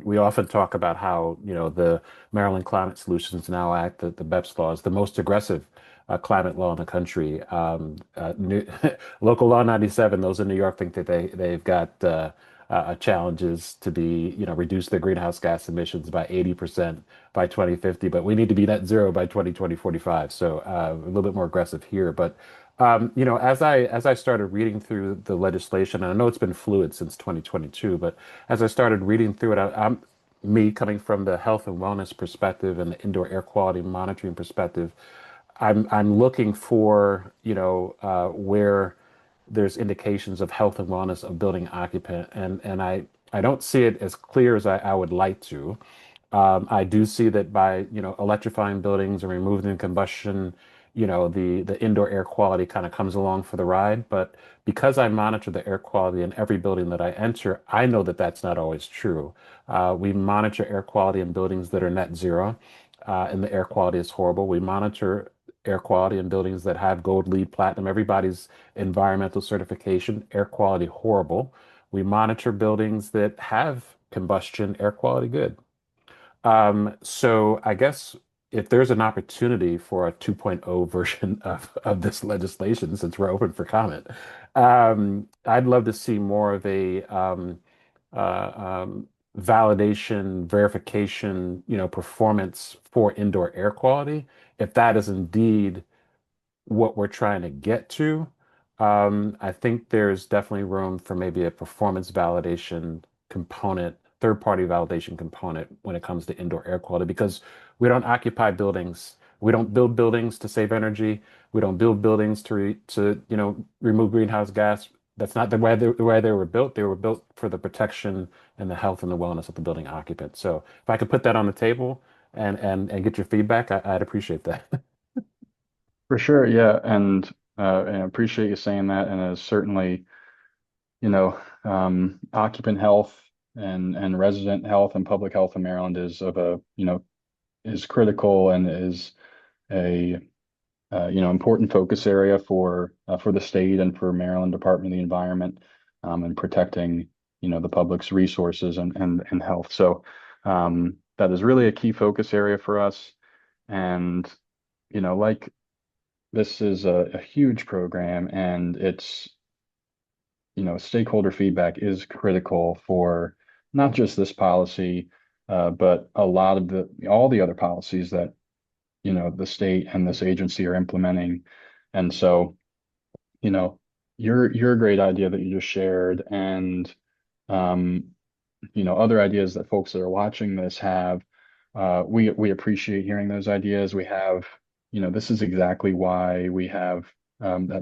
We often talk about how, the Maryland Climate Solutions Now Act, the BEPS law, is the most aggressive climate law in the country. Local Law 97, those in New York think that they've got challenges to reduce their greenhouse gas emissions by 80% by 2050, but we need to be net zero by 2045. So a little bit more aggressive here. But as I started reading through the legislation, and I know it's been fluid since 2022, but as I started reading through it, I'm me coming from the health and wellness perspective and the indoor air quality monitoring perspective. I'm looking for, where there's indications of health and wellness of building occupant, and I don't see it as clear as I would like to. I do see that by, electrifying buildings and removing the combustion, the indoor air quality kind of comes along for the ride. But because I monitor the air quality in every building that I enter, I know that that's not always true. We monitor air quality in buildings that are net zero, and the air quality is horrible. We monitor air quality in buildings that have gold, lead, platinum, everybody's environmental certification, air quality horrible. We monitor buildings that have combustion, air quality good. So I guess if there's an opportunity for a 2.0 version of this legislation, since we're open for comment, I'd love to see more of a validation, verification, performance for indoor air quality. If that is indeed what we're trying to get to, I think there's definitely room for maybe a performance validation component, third-party validation component when it comes to indoor air quality, because we don't occupy buildings. We don't build buildings to save energy. We don't build buildings to remove greenhouse gas. That's not the way they were built. They were built for the protection and the health and the wellness of the building occupant. So if I could put that on the table and get your feedback, I'd appreciate that. For sure, yeah, and I appreciate you saying that, and certainly, occupant health and resident health and public health in Maryland is of a, is critical and is a important focus area for the state and for Maryland Department of the Environment, and protecting the public's resources and health. So that is really a key focus area for us, and like this is a huge program, and it's stakeholder feedback is critical for not just this policy, but a lot of all the other policies that the state and this agency are implementing. And so, you know, your great idea that you just shared, and um, other ideas that folks that are watching this have, we appreciate hearing those ideas. We have, this is exactly why we have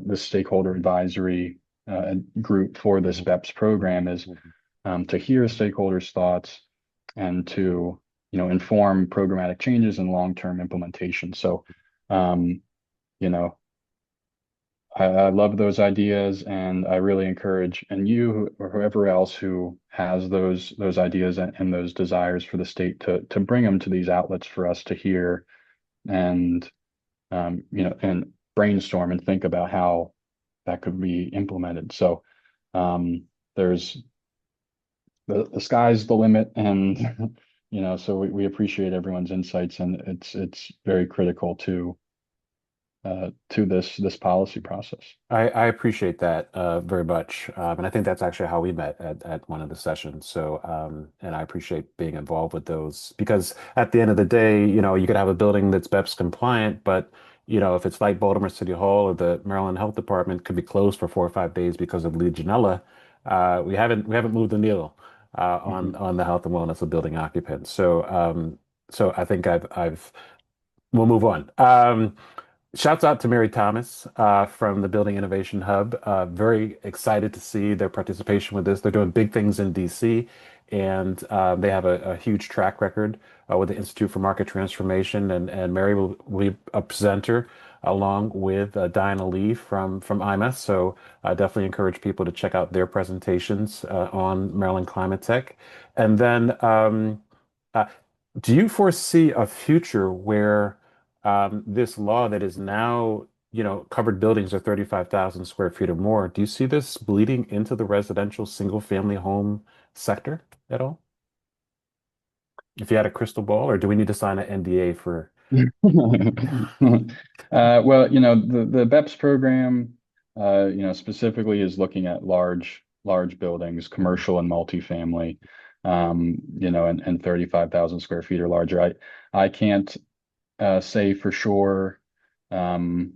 this stakeholder advisory group for this BEPS program, is to hear stakeholders' thoughts and to inform programmatic changes and long-term implementation. So, um, you know, I love those ideas, and I really encourage, and you or whoever else who has those ideas and those desires for the state to bring them to these outlets for us to hear, and and brainstorm and think about how that could be implemented. So there's the sky's the limit, and so we appreciate everyone's insights, and it's very critical to this policy process. I appreciate that very much. And I think that's actually how we met at one of the sessions. So, and I appreciate being involved with those because at the end of the day, you could have a building that's BEPS compliant, but if it's like Baltimore City Hall or the Maryland Health Department could be closed for 4 or 5 days because of Legionella, we haven't moved the needle on Mhm. on the health and wellness of building occupants. So I think we'll move on. Shouts out to Mary Thomas from the Building Innovation Hub. Very excited to see their participation with this. They're doing big things in DC, and they have a huge track record with the Institute for Market Transformation. And Mary will be a presenter along with Diana Lee from IMA. So I definitely encourage people to check out their presentations on Maryland Climate Tech. And then uh, Do you foresee a future where this law that is now, covered buildings are 35,000 square feet or more, do you see this bleeding into the residential single family home sector at all? If you had a crystal ball, or do we need to sign an NDA for? Well, the BEPS program, specifically is looking at large buildings, commercial and multifamily, and 35,000 square feet or larger. I can't say for sure, um,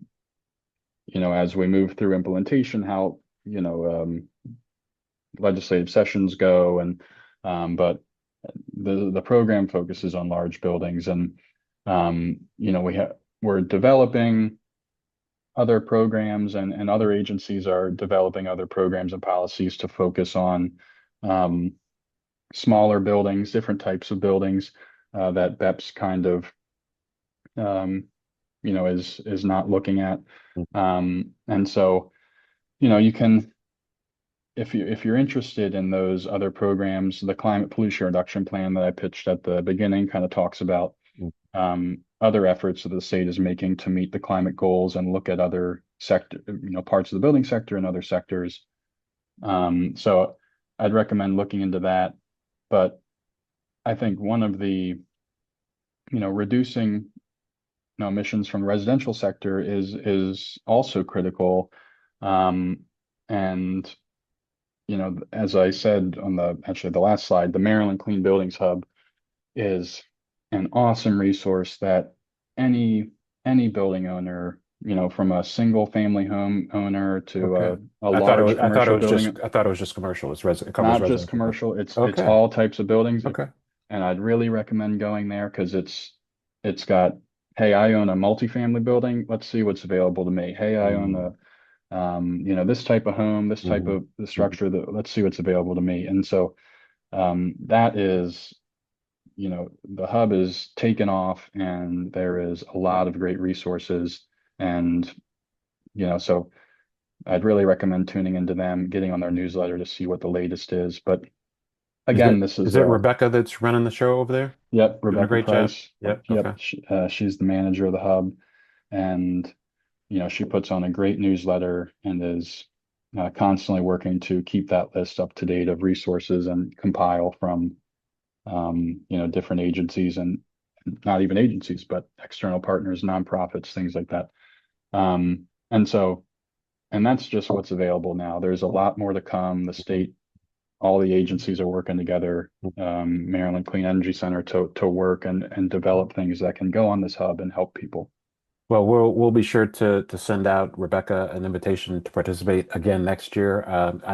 as we move through implementation, how, legislative sessions go, but the program focuses on large buildings, and we're developing other programs, and other agencies are developing other programs and policies to focus on um, smaller buildings, different types of buildings that BEPS kind of is not looking at. And so, you can, if you're interested in those other programs, the climate pollution reduction plan that I pitched at the beginning kind of talks about other efforts that the state is making to meet the climate goals and look at other sector, parts of the building sector and other sectors. So I'd recommend looking into that. But I think one of the, reducing, emissions from the residential sector is also critical. Um, and as I said on the last slide, the Maryland Clean Buildings Hub is an awesome resource that any any building owner, from a single family home owner to Okay. a large commercial building, I thought it was just commercial. It covers not just residential. commercial, it's Okay. all types of buildings. Okay. And I'd really recommend going there because it's got, hey, I own a multifamily building. Let's see what's available to me. Hey, I own Mm, this type of home, this type mhm, of the mhm. structure, that let's see what's available to me. And so that is, the hub is taken off, and there is a lot of great resources. And, so I'd really recommend tuning into them, getting on their newsletter to see what the latest is. But again, this Is is it Rebecca that's running the show over there? yep, Doing a Rebecca great job. Price. Yep. Yep, Okay. she's the manager of the hub, and she puts on a great newsletter and is constantly working to keep that list up to date of resources and compile from different agencies, and not even agencies, but external partners, nonprofits, things like that. And so, and that's just what's available now. There's a lot more to come. The state, all the agencies are working together, Maryland Clean Energy Center, to work and develop things that can go on this hub and help people. Well, we'll be sure to send out Rebecca an invitation to participate again next year.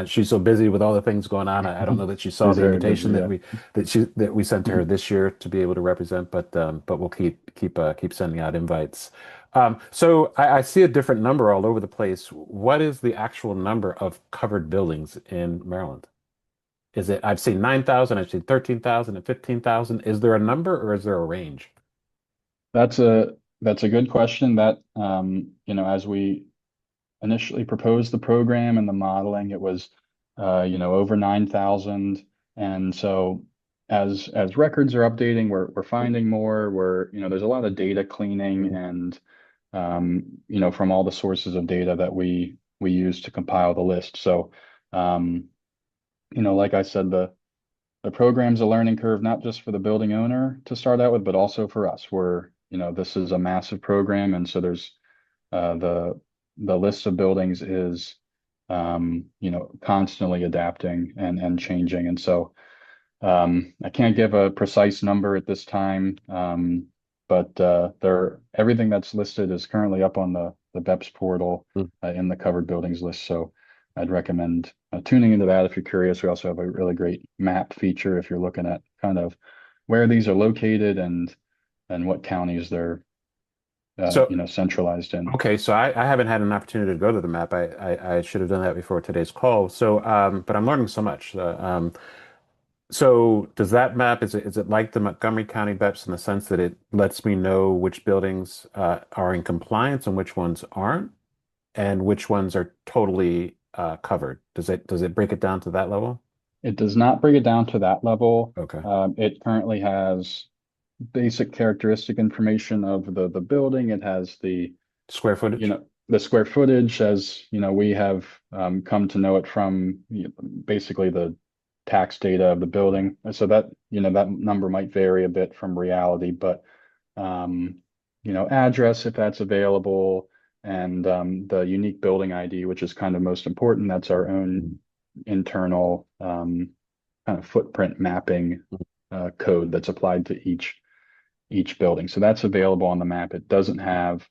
She's so busy with all the things going on. I don't know that she saw She's the very busy. invitation Yeah. that we sent to her this year to be able to represent. But we'll keep sending out invites. So I see a different number all over the place. What is the actual number of covered buildings in Maryland? Is it? I've seen 9,000. I've seen 13,000 and 15,000. Is there a number or is there a range? That's a good question. That as we initially proposed the program and the modeling, it was over 9,000. And so as records are updating, we're finding more. There's a lot of data cleaning, and from all the sources of data that we use to compile the list. So um, like I said, the program's a learning curve, not just for the building owner to start out with, but also for us. This is a massive program, and so there's the list of buildings is constantly adapting and changing. And so I can't give a precise number at this time, but everything that's listed is currently up on the BEPS portal in the covered buildings list. So I'd recommend tuning into that if you're curious. We also have a really great map feature if you're looking at kind of where these are located, and what counties they're So centralized in. Okay, so I haven't had an opportunity to go to the map. I should have done that before today's call. So, but I'm learning so much. So does that map, is it like the Montgomery County BEPS in the sense that it lets me know which buildings are in compliance and which ones aren't, and which ones are totally covered? Does it break it down to that level? It does not bring it down to that level. Okay. It currently has basic characteristic information of the building. It has the, Square footage? the square footage, as we have come to know it from basically the tax data of the building. So that that number might vary a bit from reality, but um, address if that's available, and the unique building ID, which is kind of most important. That's our own internal kind of footprint mapping code that's applied to each building. So that's available on the map. It doesn't have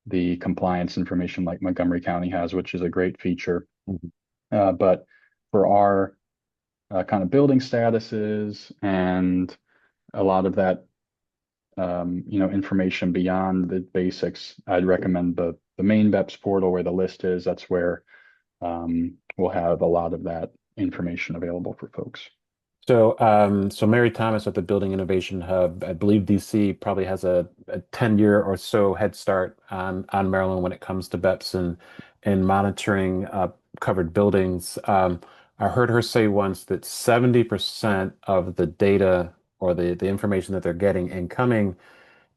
the compliance information like Montgomery County has, which is a great feature. Mhm. But for our kind of building statuses and a lot of that information beyond the basics, I'd recommend the main BEPS portal where the list is. That's where we'll have a lot of that information available for folks. So Mary Thomas at the Building Innovation Hub, I believe DC probably has a 10-year or so head start on Maryland when it comes to BEPS and monitoring covered buildings. I heard her say once that 70% of the data or the information that they're getting incoming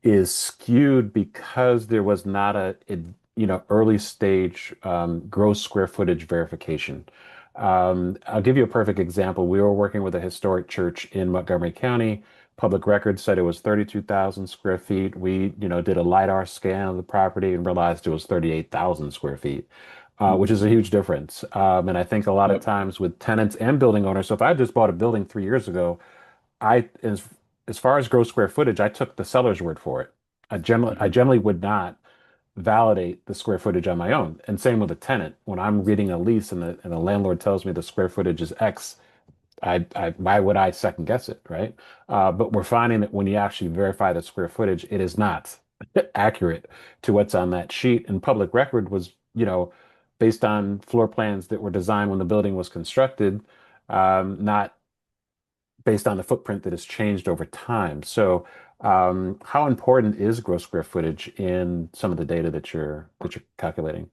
is skewed because there was not early stage gross square footage verification. I'll give you a perfect example. We were working with a historic church in Montgomery County. Public records said it was 32,000 square feet. We, did a LiDAR scan of the property and realized it was 38,000 square feet, which is a Mhm. huge difference. And I think a lot of Yep. times with tenants and building owners, so if I just bought a building 3 years ago, I as far as gross square footage, I took the seller's word for it. I Mhm. generally would not validate the square footage on my own. And same with a tenant. When I'm reading a lease and the landlord tells me the square footage is X, why would I second guess it, right? But we're finding that when you actually verify the square footage, it is not accurate to what's on that sheet. And public record was, based on floor plans that were designed when the building was constructed, not based on the footprint that has changed over time. So, how important is gross square footage in some of the data that you're calculating?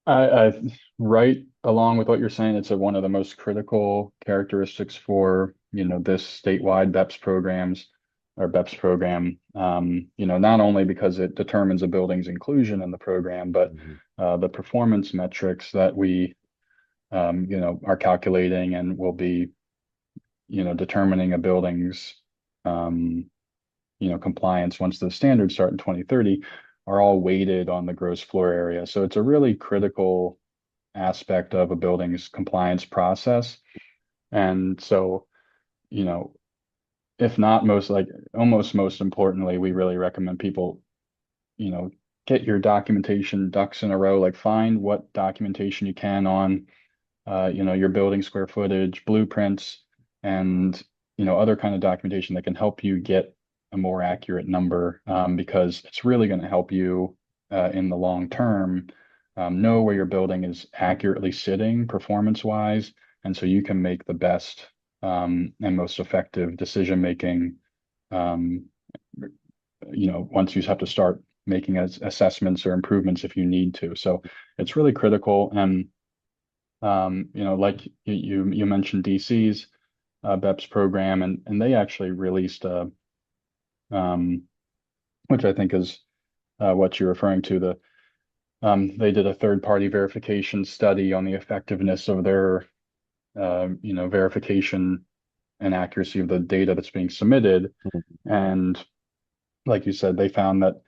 I right along with what you're saying, it's one of the most critical characteristics for, this statewide BEPS programs or BEPS program. Not only because it determines a building's inclusion in the program, but Mhm. the performance metrics that we, are calculating and will be, determining a building's, um, compliance once the standards start in 2030 are all weighted on the gross floor area. So it's a really critical aspect of a building's compliance process. And so, you know, if not most, like almost most importantly, we really recommend people, you know, get your documentation ducks in a row, like find what documentation you can on, your building square footage, blueprints, and, other kind of documentation that can help you get a more accurate number, because it's really going to help you in the long term know where your building is accurately sitting performance wise. And so you can make the best and most effective decision making, um, once you have to start making assessments or improvements if you need to. So it's really critical. And like you mentioned DC's BEPS program, and they actually released um, which I think is what you're referring to. They did a third party verification study on the effectiveness of their verification and accuracy of the data that's being submitted. And like you said, they found that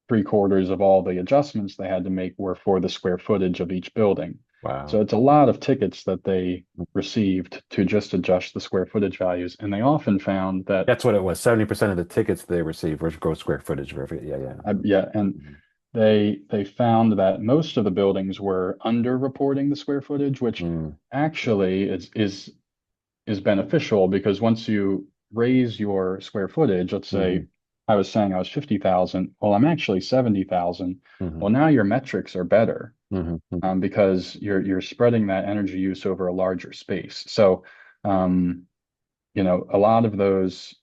three-quarters of all the adjustments they had to make were for the square footage of each building. Wow. So it's a lot of tickets that they received to just adjust the square footage values. And they often found that, That's what it was. 70% of the tickets they received were gross square footage verification. Yeah, yeah. yeah, and Mhm. they found that most of the buildings were under-reporting the square footage, which Mm, actually is beneficial because once you raise your square footage, let's say mhm, I was saying I was 50,000, well, I'm actually 70,000. mhm, Well, now your metrics are better mhm, mhm. because you're spreading that energy use over a larger space. So, um, a lot of those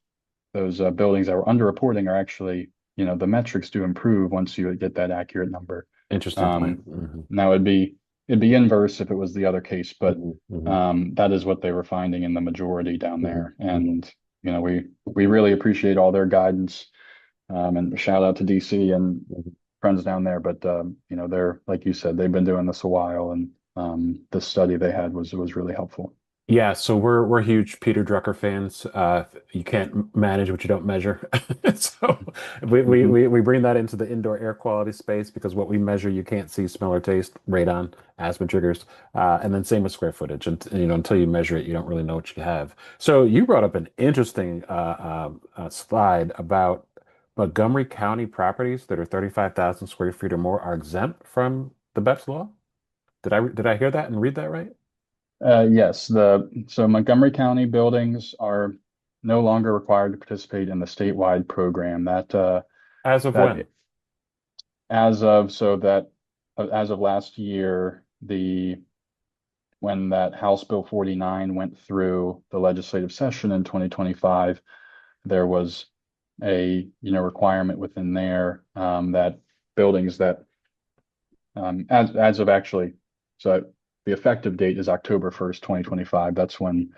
buildings that were underreporting are actually, the metrics do improve once you get that accurate number. Interesting point. Um, Mhm, Now it'd be inverse if it was the other case, but mhm, mhm, that is what they were finding in the majority down mhm, there. mhm. And we really appreciate all their guidance. And shout out to DC and friends down there. But they're like you said, they've been doing this a while, and the study they had was really helpful. Yeah, so we're huge Peter Drucker fans. You can't manage what you don't measure. So Hmm. we bring that into the indoor air quality space because what we measure you can't see, smell, or taste. Radon, asthma triggers, and then same with square footage. And until you measure it, you don't really know what you have. So you brought up an interesting slide about Montgomery County properties that are 35,000 square feet or more are exempt from the BEPS law. Did I hear that and read that right? Yes, the so Montgomery County buildings are no longer required to participate in the statewide program. As of when? That as of so that as of last year, the when that House Bill 49 went through the legislative session in 2025, there was a requirement within there that buildings that as of actually, so the effective date is October 1st, 2025. That's when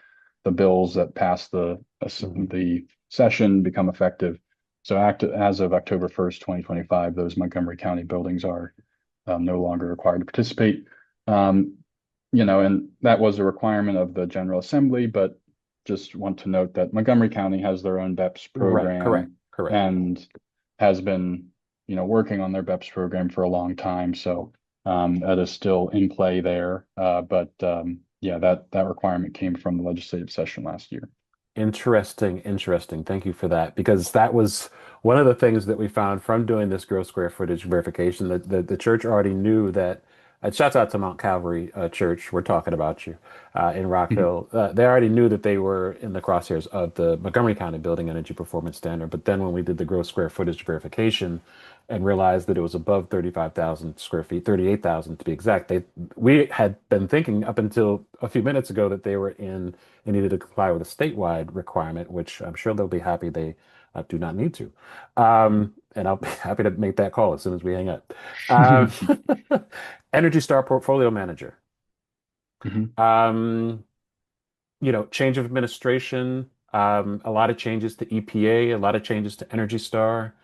the bills that pass Mhm. the session become effective. So as of October 1st, 2025, those Montgomery County buildings are no longer required to participate. Um, and that was a requirement of the General Assembly, but just want to note that Montgomery County has their own BEPS Right, correct, program correct. and has been, working on their BEPS program for a long time. So that is still in play there. But yeah, that requirement came from the legislative session last year. Interesting, interesting. Thank you for that because that was one of the things that we found from doing this gross square footage verification that the church already knew that. Shouts out to Mount Calvary Church. We're talking about you in Mhm. Rockville. They already knew that they were in the crosshairs of the Montgomery County Building Energy Performance Standard. But then when we did the gross square footage verification and realized that it was above 35,000 square feet, 38,000 to be exact, we had been thinking up until a few minutes ago that they were in and needed to comply with a statewide requirement, which I'm sure they'll be happy they do not need to. And I'll be happy to make that call as soon as we hang up. Um, Energy Star Portfolio Manager. Mhm. Um, change of administration, a lot of changes to EPA, a lot of changes to Energy Star.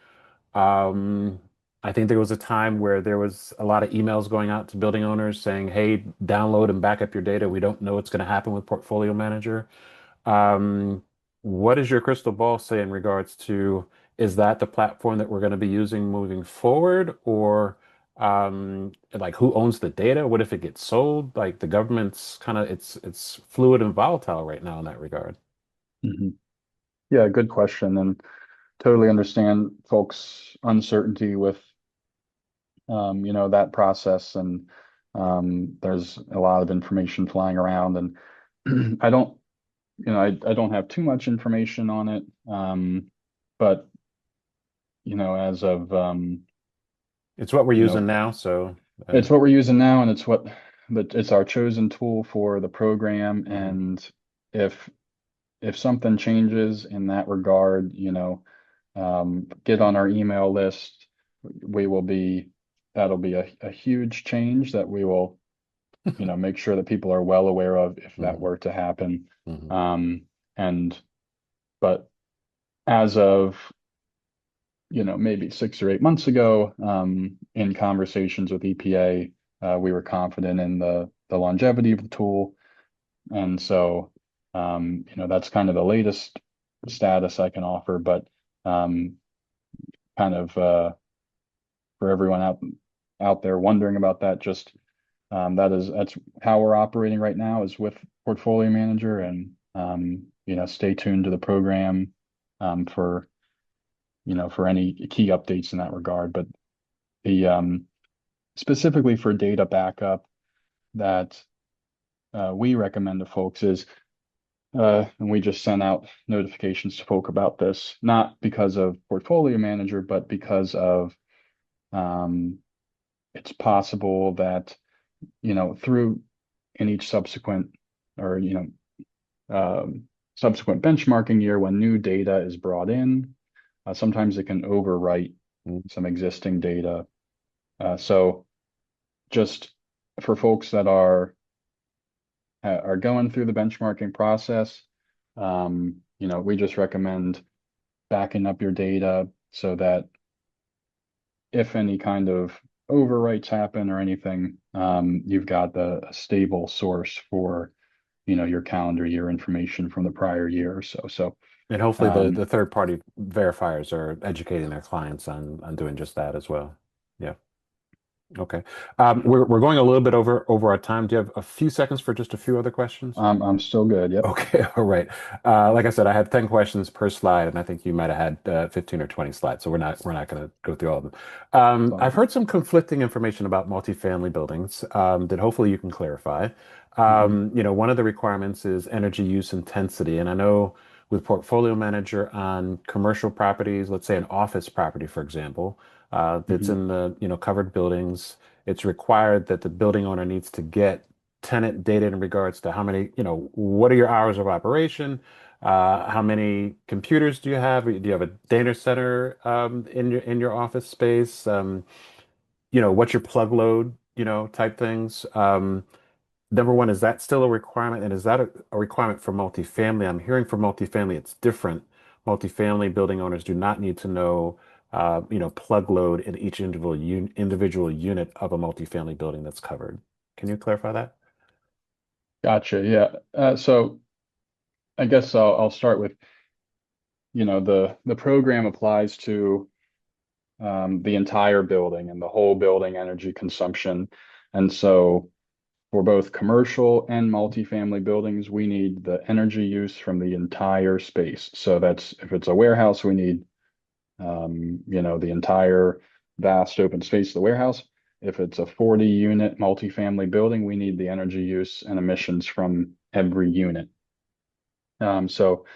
Um, I think there was a time where there was a lot of emails going out to building owners saying, hey, download and back up your data. We don't know what's going to happen with Portfolio Manager. Um, what does your crystal ball say in regards to is that the platform that we're going to be using moving forward, or like who owns the data? What if it gets sold? Like the government's kind of it's fluid and volatile right now in that regard. Mhm. Yeah, good question, and totally understand folks' uncertainty with that process, and there's a lot of information flying around, and I don't, I don't have too much information on it, but as of It's what we're you know, using now, so it's what we're using now, and but it's our chosen tool for the program, mhm, and if something changes in that regard, get on our email list. We will be, that'll be a huge change that we will, make sure that people are well aware of if that mhm, were to happen. mhm. Um, and, but as of, maybe 6 or 8 months ago, in conversations with EPA, we were confident in the longevity of the tool. And so, that's kind of the latest status I can offer, but um, kind of for everyone out there wondering about that, just that's how we're operating right now is with Portfolio Manager, and stay tuned to the program for for any key updates in that regard. But the specifically for data backup that we recommend to folks is and we just sent out notifications to folk about this, not because of Portfolio Manager, but because of um, it's possible that, through in each subsequent or, subsequent benchmarking year when new data is brought in, sometimes it can overwrite some existing data. So just for folks that are going through the benchmarking process, we just recommend backing up your data so that if any kind of overwrites happen or anything, you've got a stable source for, your calendar year information from the prior year or so. So, And hopefully um, the third party verifiers are educating their clients on doing just that as well. Yeah. Okay. We're going a little bit over our time. Do you have a few seconds for just a few other questions? I'm still good. Yep. Okay, all right. Like I said, I had 10 questions per slide, and I think you might have had 15 or 20 slides, so we're not going to go through all of them. It's all I've good. heard some conflicting information about multifamily buildings that hopefully you can clarify. Hmm. One of the requirements is energy use intensity, and I know with portfolio manager on commercial properties, let's say an office property, for example, that's Hmm. in the covered buildings, it's required that the building owner needs to get tenant data in regards to how many, what are your hours of operation? How many computers do you have? Do you have a data center in your office space? What's your plug load, type things. Number one, is that still a requirement? And is that a requirement for multifamily? I'm hearing for multifamily, it's different. Multifamily building owners do not need to know, plug load in each individual unit of a multifamily building that's covered. Can you clarify that? Gotcha. Yeah. So I guess I'll start with, the program applies to the entire building and the whole building energy consumption. And so for both commercial and multifamily buildings, we need the energy use from the entire space. So that's if it's a warehouse, we need the entire vast open space of the warehouse. If it's a 40 unit multifamily building, we need the energy use and emissions from every unit. So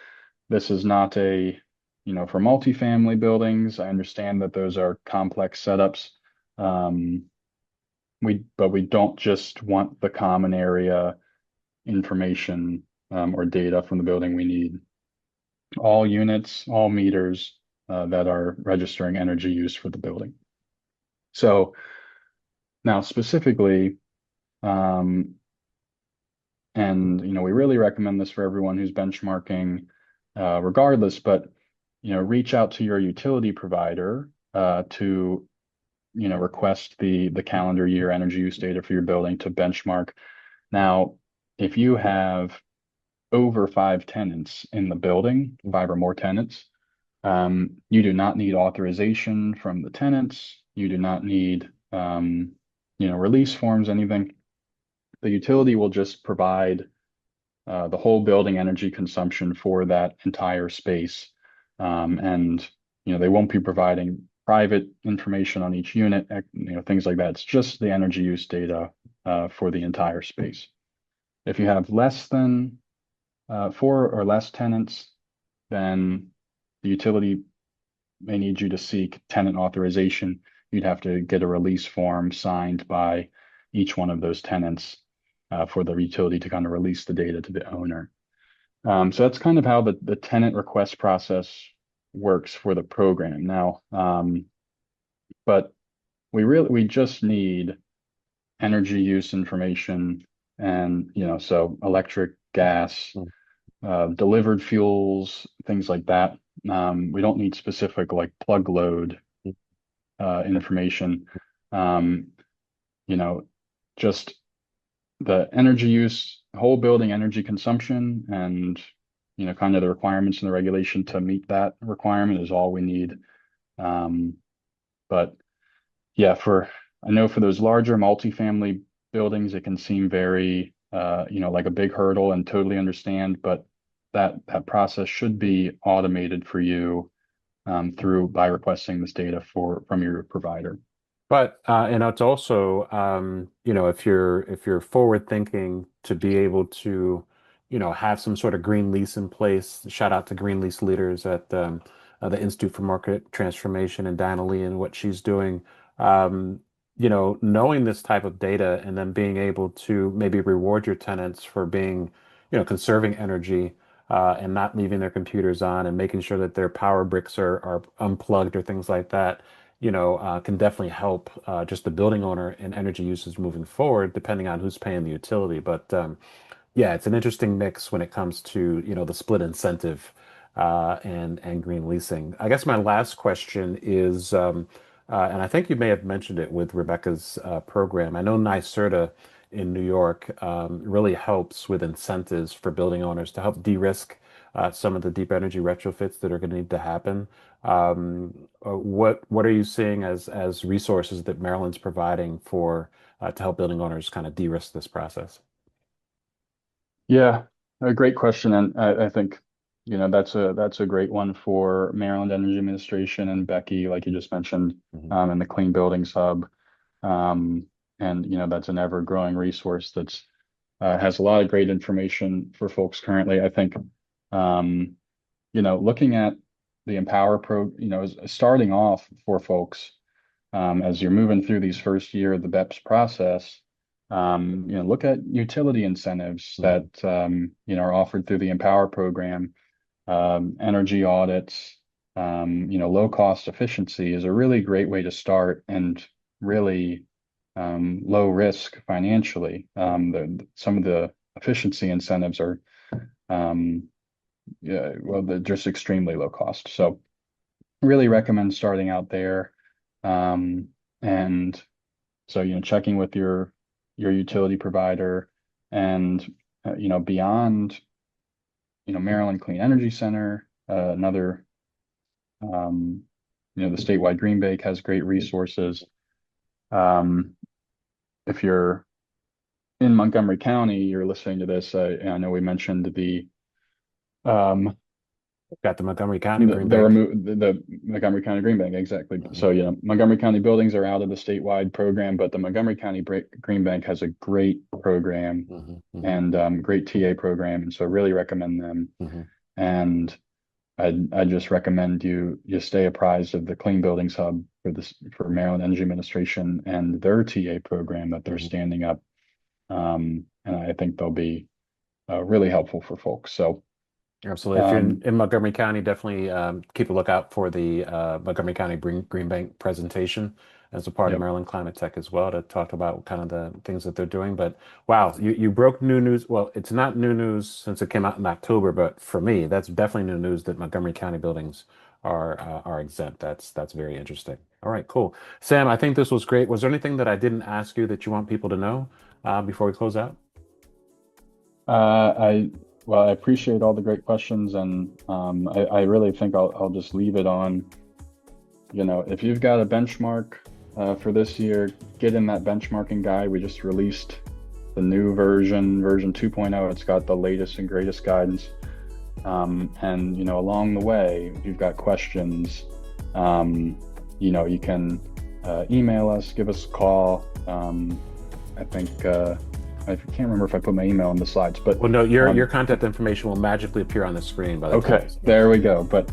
this is not for multifamily buildings. I understand that those are complex setups. Um, but we don't just want the common area information or data from the building. We need all units, all meters that are registering energy use for the building. So now specifically, um, and we really recommend this for everyone who's benchmarking, regardless. But reach out to your utility provider to request the calendar year energy use data for your building to benchmark. Now, if you have over five tenants in the building, five or more tenants, you do not need authorization from the tenants. You do not need release forms, anything. The utility will just provide the whole building energy consumption for that entire space. And they won't be providing private information on each unit, things like that. It's just the energy use data for the entire space. If you have less than four or less tenants, then the utility may need you to seek tenant authorization. You'd have to get a release form signed by each one of those tenants for the utility to kind of release the data to the owner. So that's kind of how the tenant request process works for the program. Now, but we just need energy use information and so electric, gas, delivered fuels, things like that. We don't need specific like plug load information. Um, you know, just the energy use, whole building energy consumption, and kind of the requirements and the regulation to meet that requirement is all we need. Um, but yeah, I know for those larger multifamily buildings, it can seem very like a big hurdle and totally understand, but that process should be automated for you through by requesting this data from your provider. But and it's also if you're forward thinking to be able to have some sort of green lease in place. Shout out to green lease leaders at the Institute for Market Transformation and Diana Lee and what she's doing. Um, knowing this type of data and then being able to maybe reward your tenants for being conserving energy and not leaving their computers on and making sure that their power bricks are unplugged or things like that can definitely help just the building owner and energy usage moving forward, depending on who's paying the utility. But yeah, it's an interesting mix when it comes to the split incentive and green leasing. I guess my last question is, and I think you may have mentioned it with Rebecca's program. I know NYSERDA in New York really helps with incentives for building owners to help de-risk some of the deep energy retrofits that are going to need to happen. What are you seeing as resources that Maryland's providing for to help building owners kind of de-risk this process? Yeah, a great question, and I think that's a great one for Maryland Energy Administration and Becky, like you just mentioned, Hmm. and the Clean Buildings Hub. Um, and that's an ever-growing resource that's has a lot of great information for folks currently. I think um, looking at the Empower starting off for folks as you're moving through these first year of the BEPS process, look at utility incentives that Hmm. are offered through the Empower program. Energy audits, low cost efficiency is a really great way to start and really low risk financially. Some of the efficiency incentives are, yeah, well, they're just extremely low cost. So really recommend starting out there. Um, and so, checking with your utility provider and, beyond, Maryland Clean Energy Center, another, um, the statewide Green Bank has great resources. Um, if you're in Montgomery County, you're listening to this, I know we mentioned um, Got the Montgomery County Green Bank. the Montgomery County Green Bank, exactly. Hmm. So, Montgomery County buildings are out of the statewide program, but the Montgomery County Green Bank has a great program Hmm. Hmm. and great TA program, and so I really recommend them. Hmm. And I just recommend you stay apprised of the Clean Buildings Hub for Maryland Energy Administration and their TA program that they're Hmm. standing up, and I think they'll be really helpful for folks. So. Absolutely. If you're Um, in Montgomery County, definitely keep a lookout for the Montgomery County Green Bank presentation as a part of yep. Maryland Climate Tech as well to talk about kind of the things that they're doing. But wow, you broke new news. Well, it's not new news since it came out in October, but for me, that's definitely new news that Montgomery County buildings are exempt. That's very interesting. All right, cool. Sam, I think this was great. Was there anything that I didn't ask you that you want people to know before we close out? I well, I appreciate all the great questions, and I really think I'll just leave it on. If you've got a benchmark for this year, get in that benchmarking guide. We just released the new version 2.0. It's got the latest and greatest guidance. And along the way, if you've got questions, you can email us, give us a call. I think I can't remember if I put my email on the slides, but Well, no, your contact information will magically appear on the screen by the time. okay, there we go. But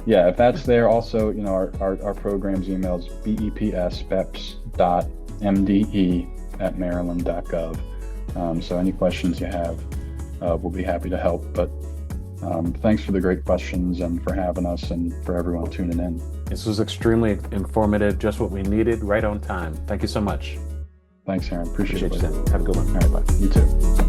yeah, if that's there, also, our program's email is beps.mde@maryland.gov. So any questions you have, we'll be happy to help. But thanks for the great questions and for having us and for everyone tuning in. This was extremely informative, just what we needed, right on time. Thank you so much. Thanks, Aaron. Appreciate Appreciate it. you, Sam. Have a good one. All right, bye. You too.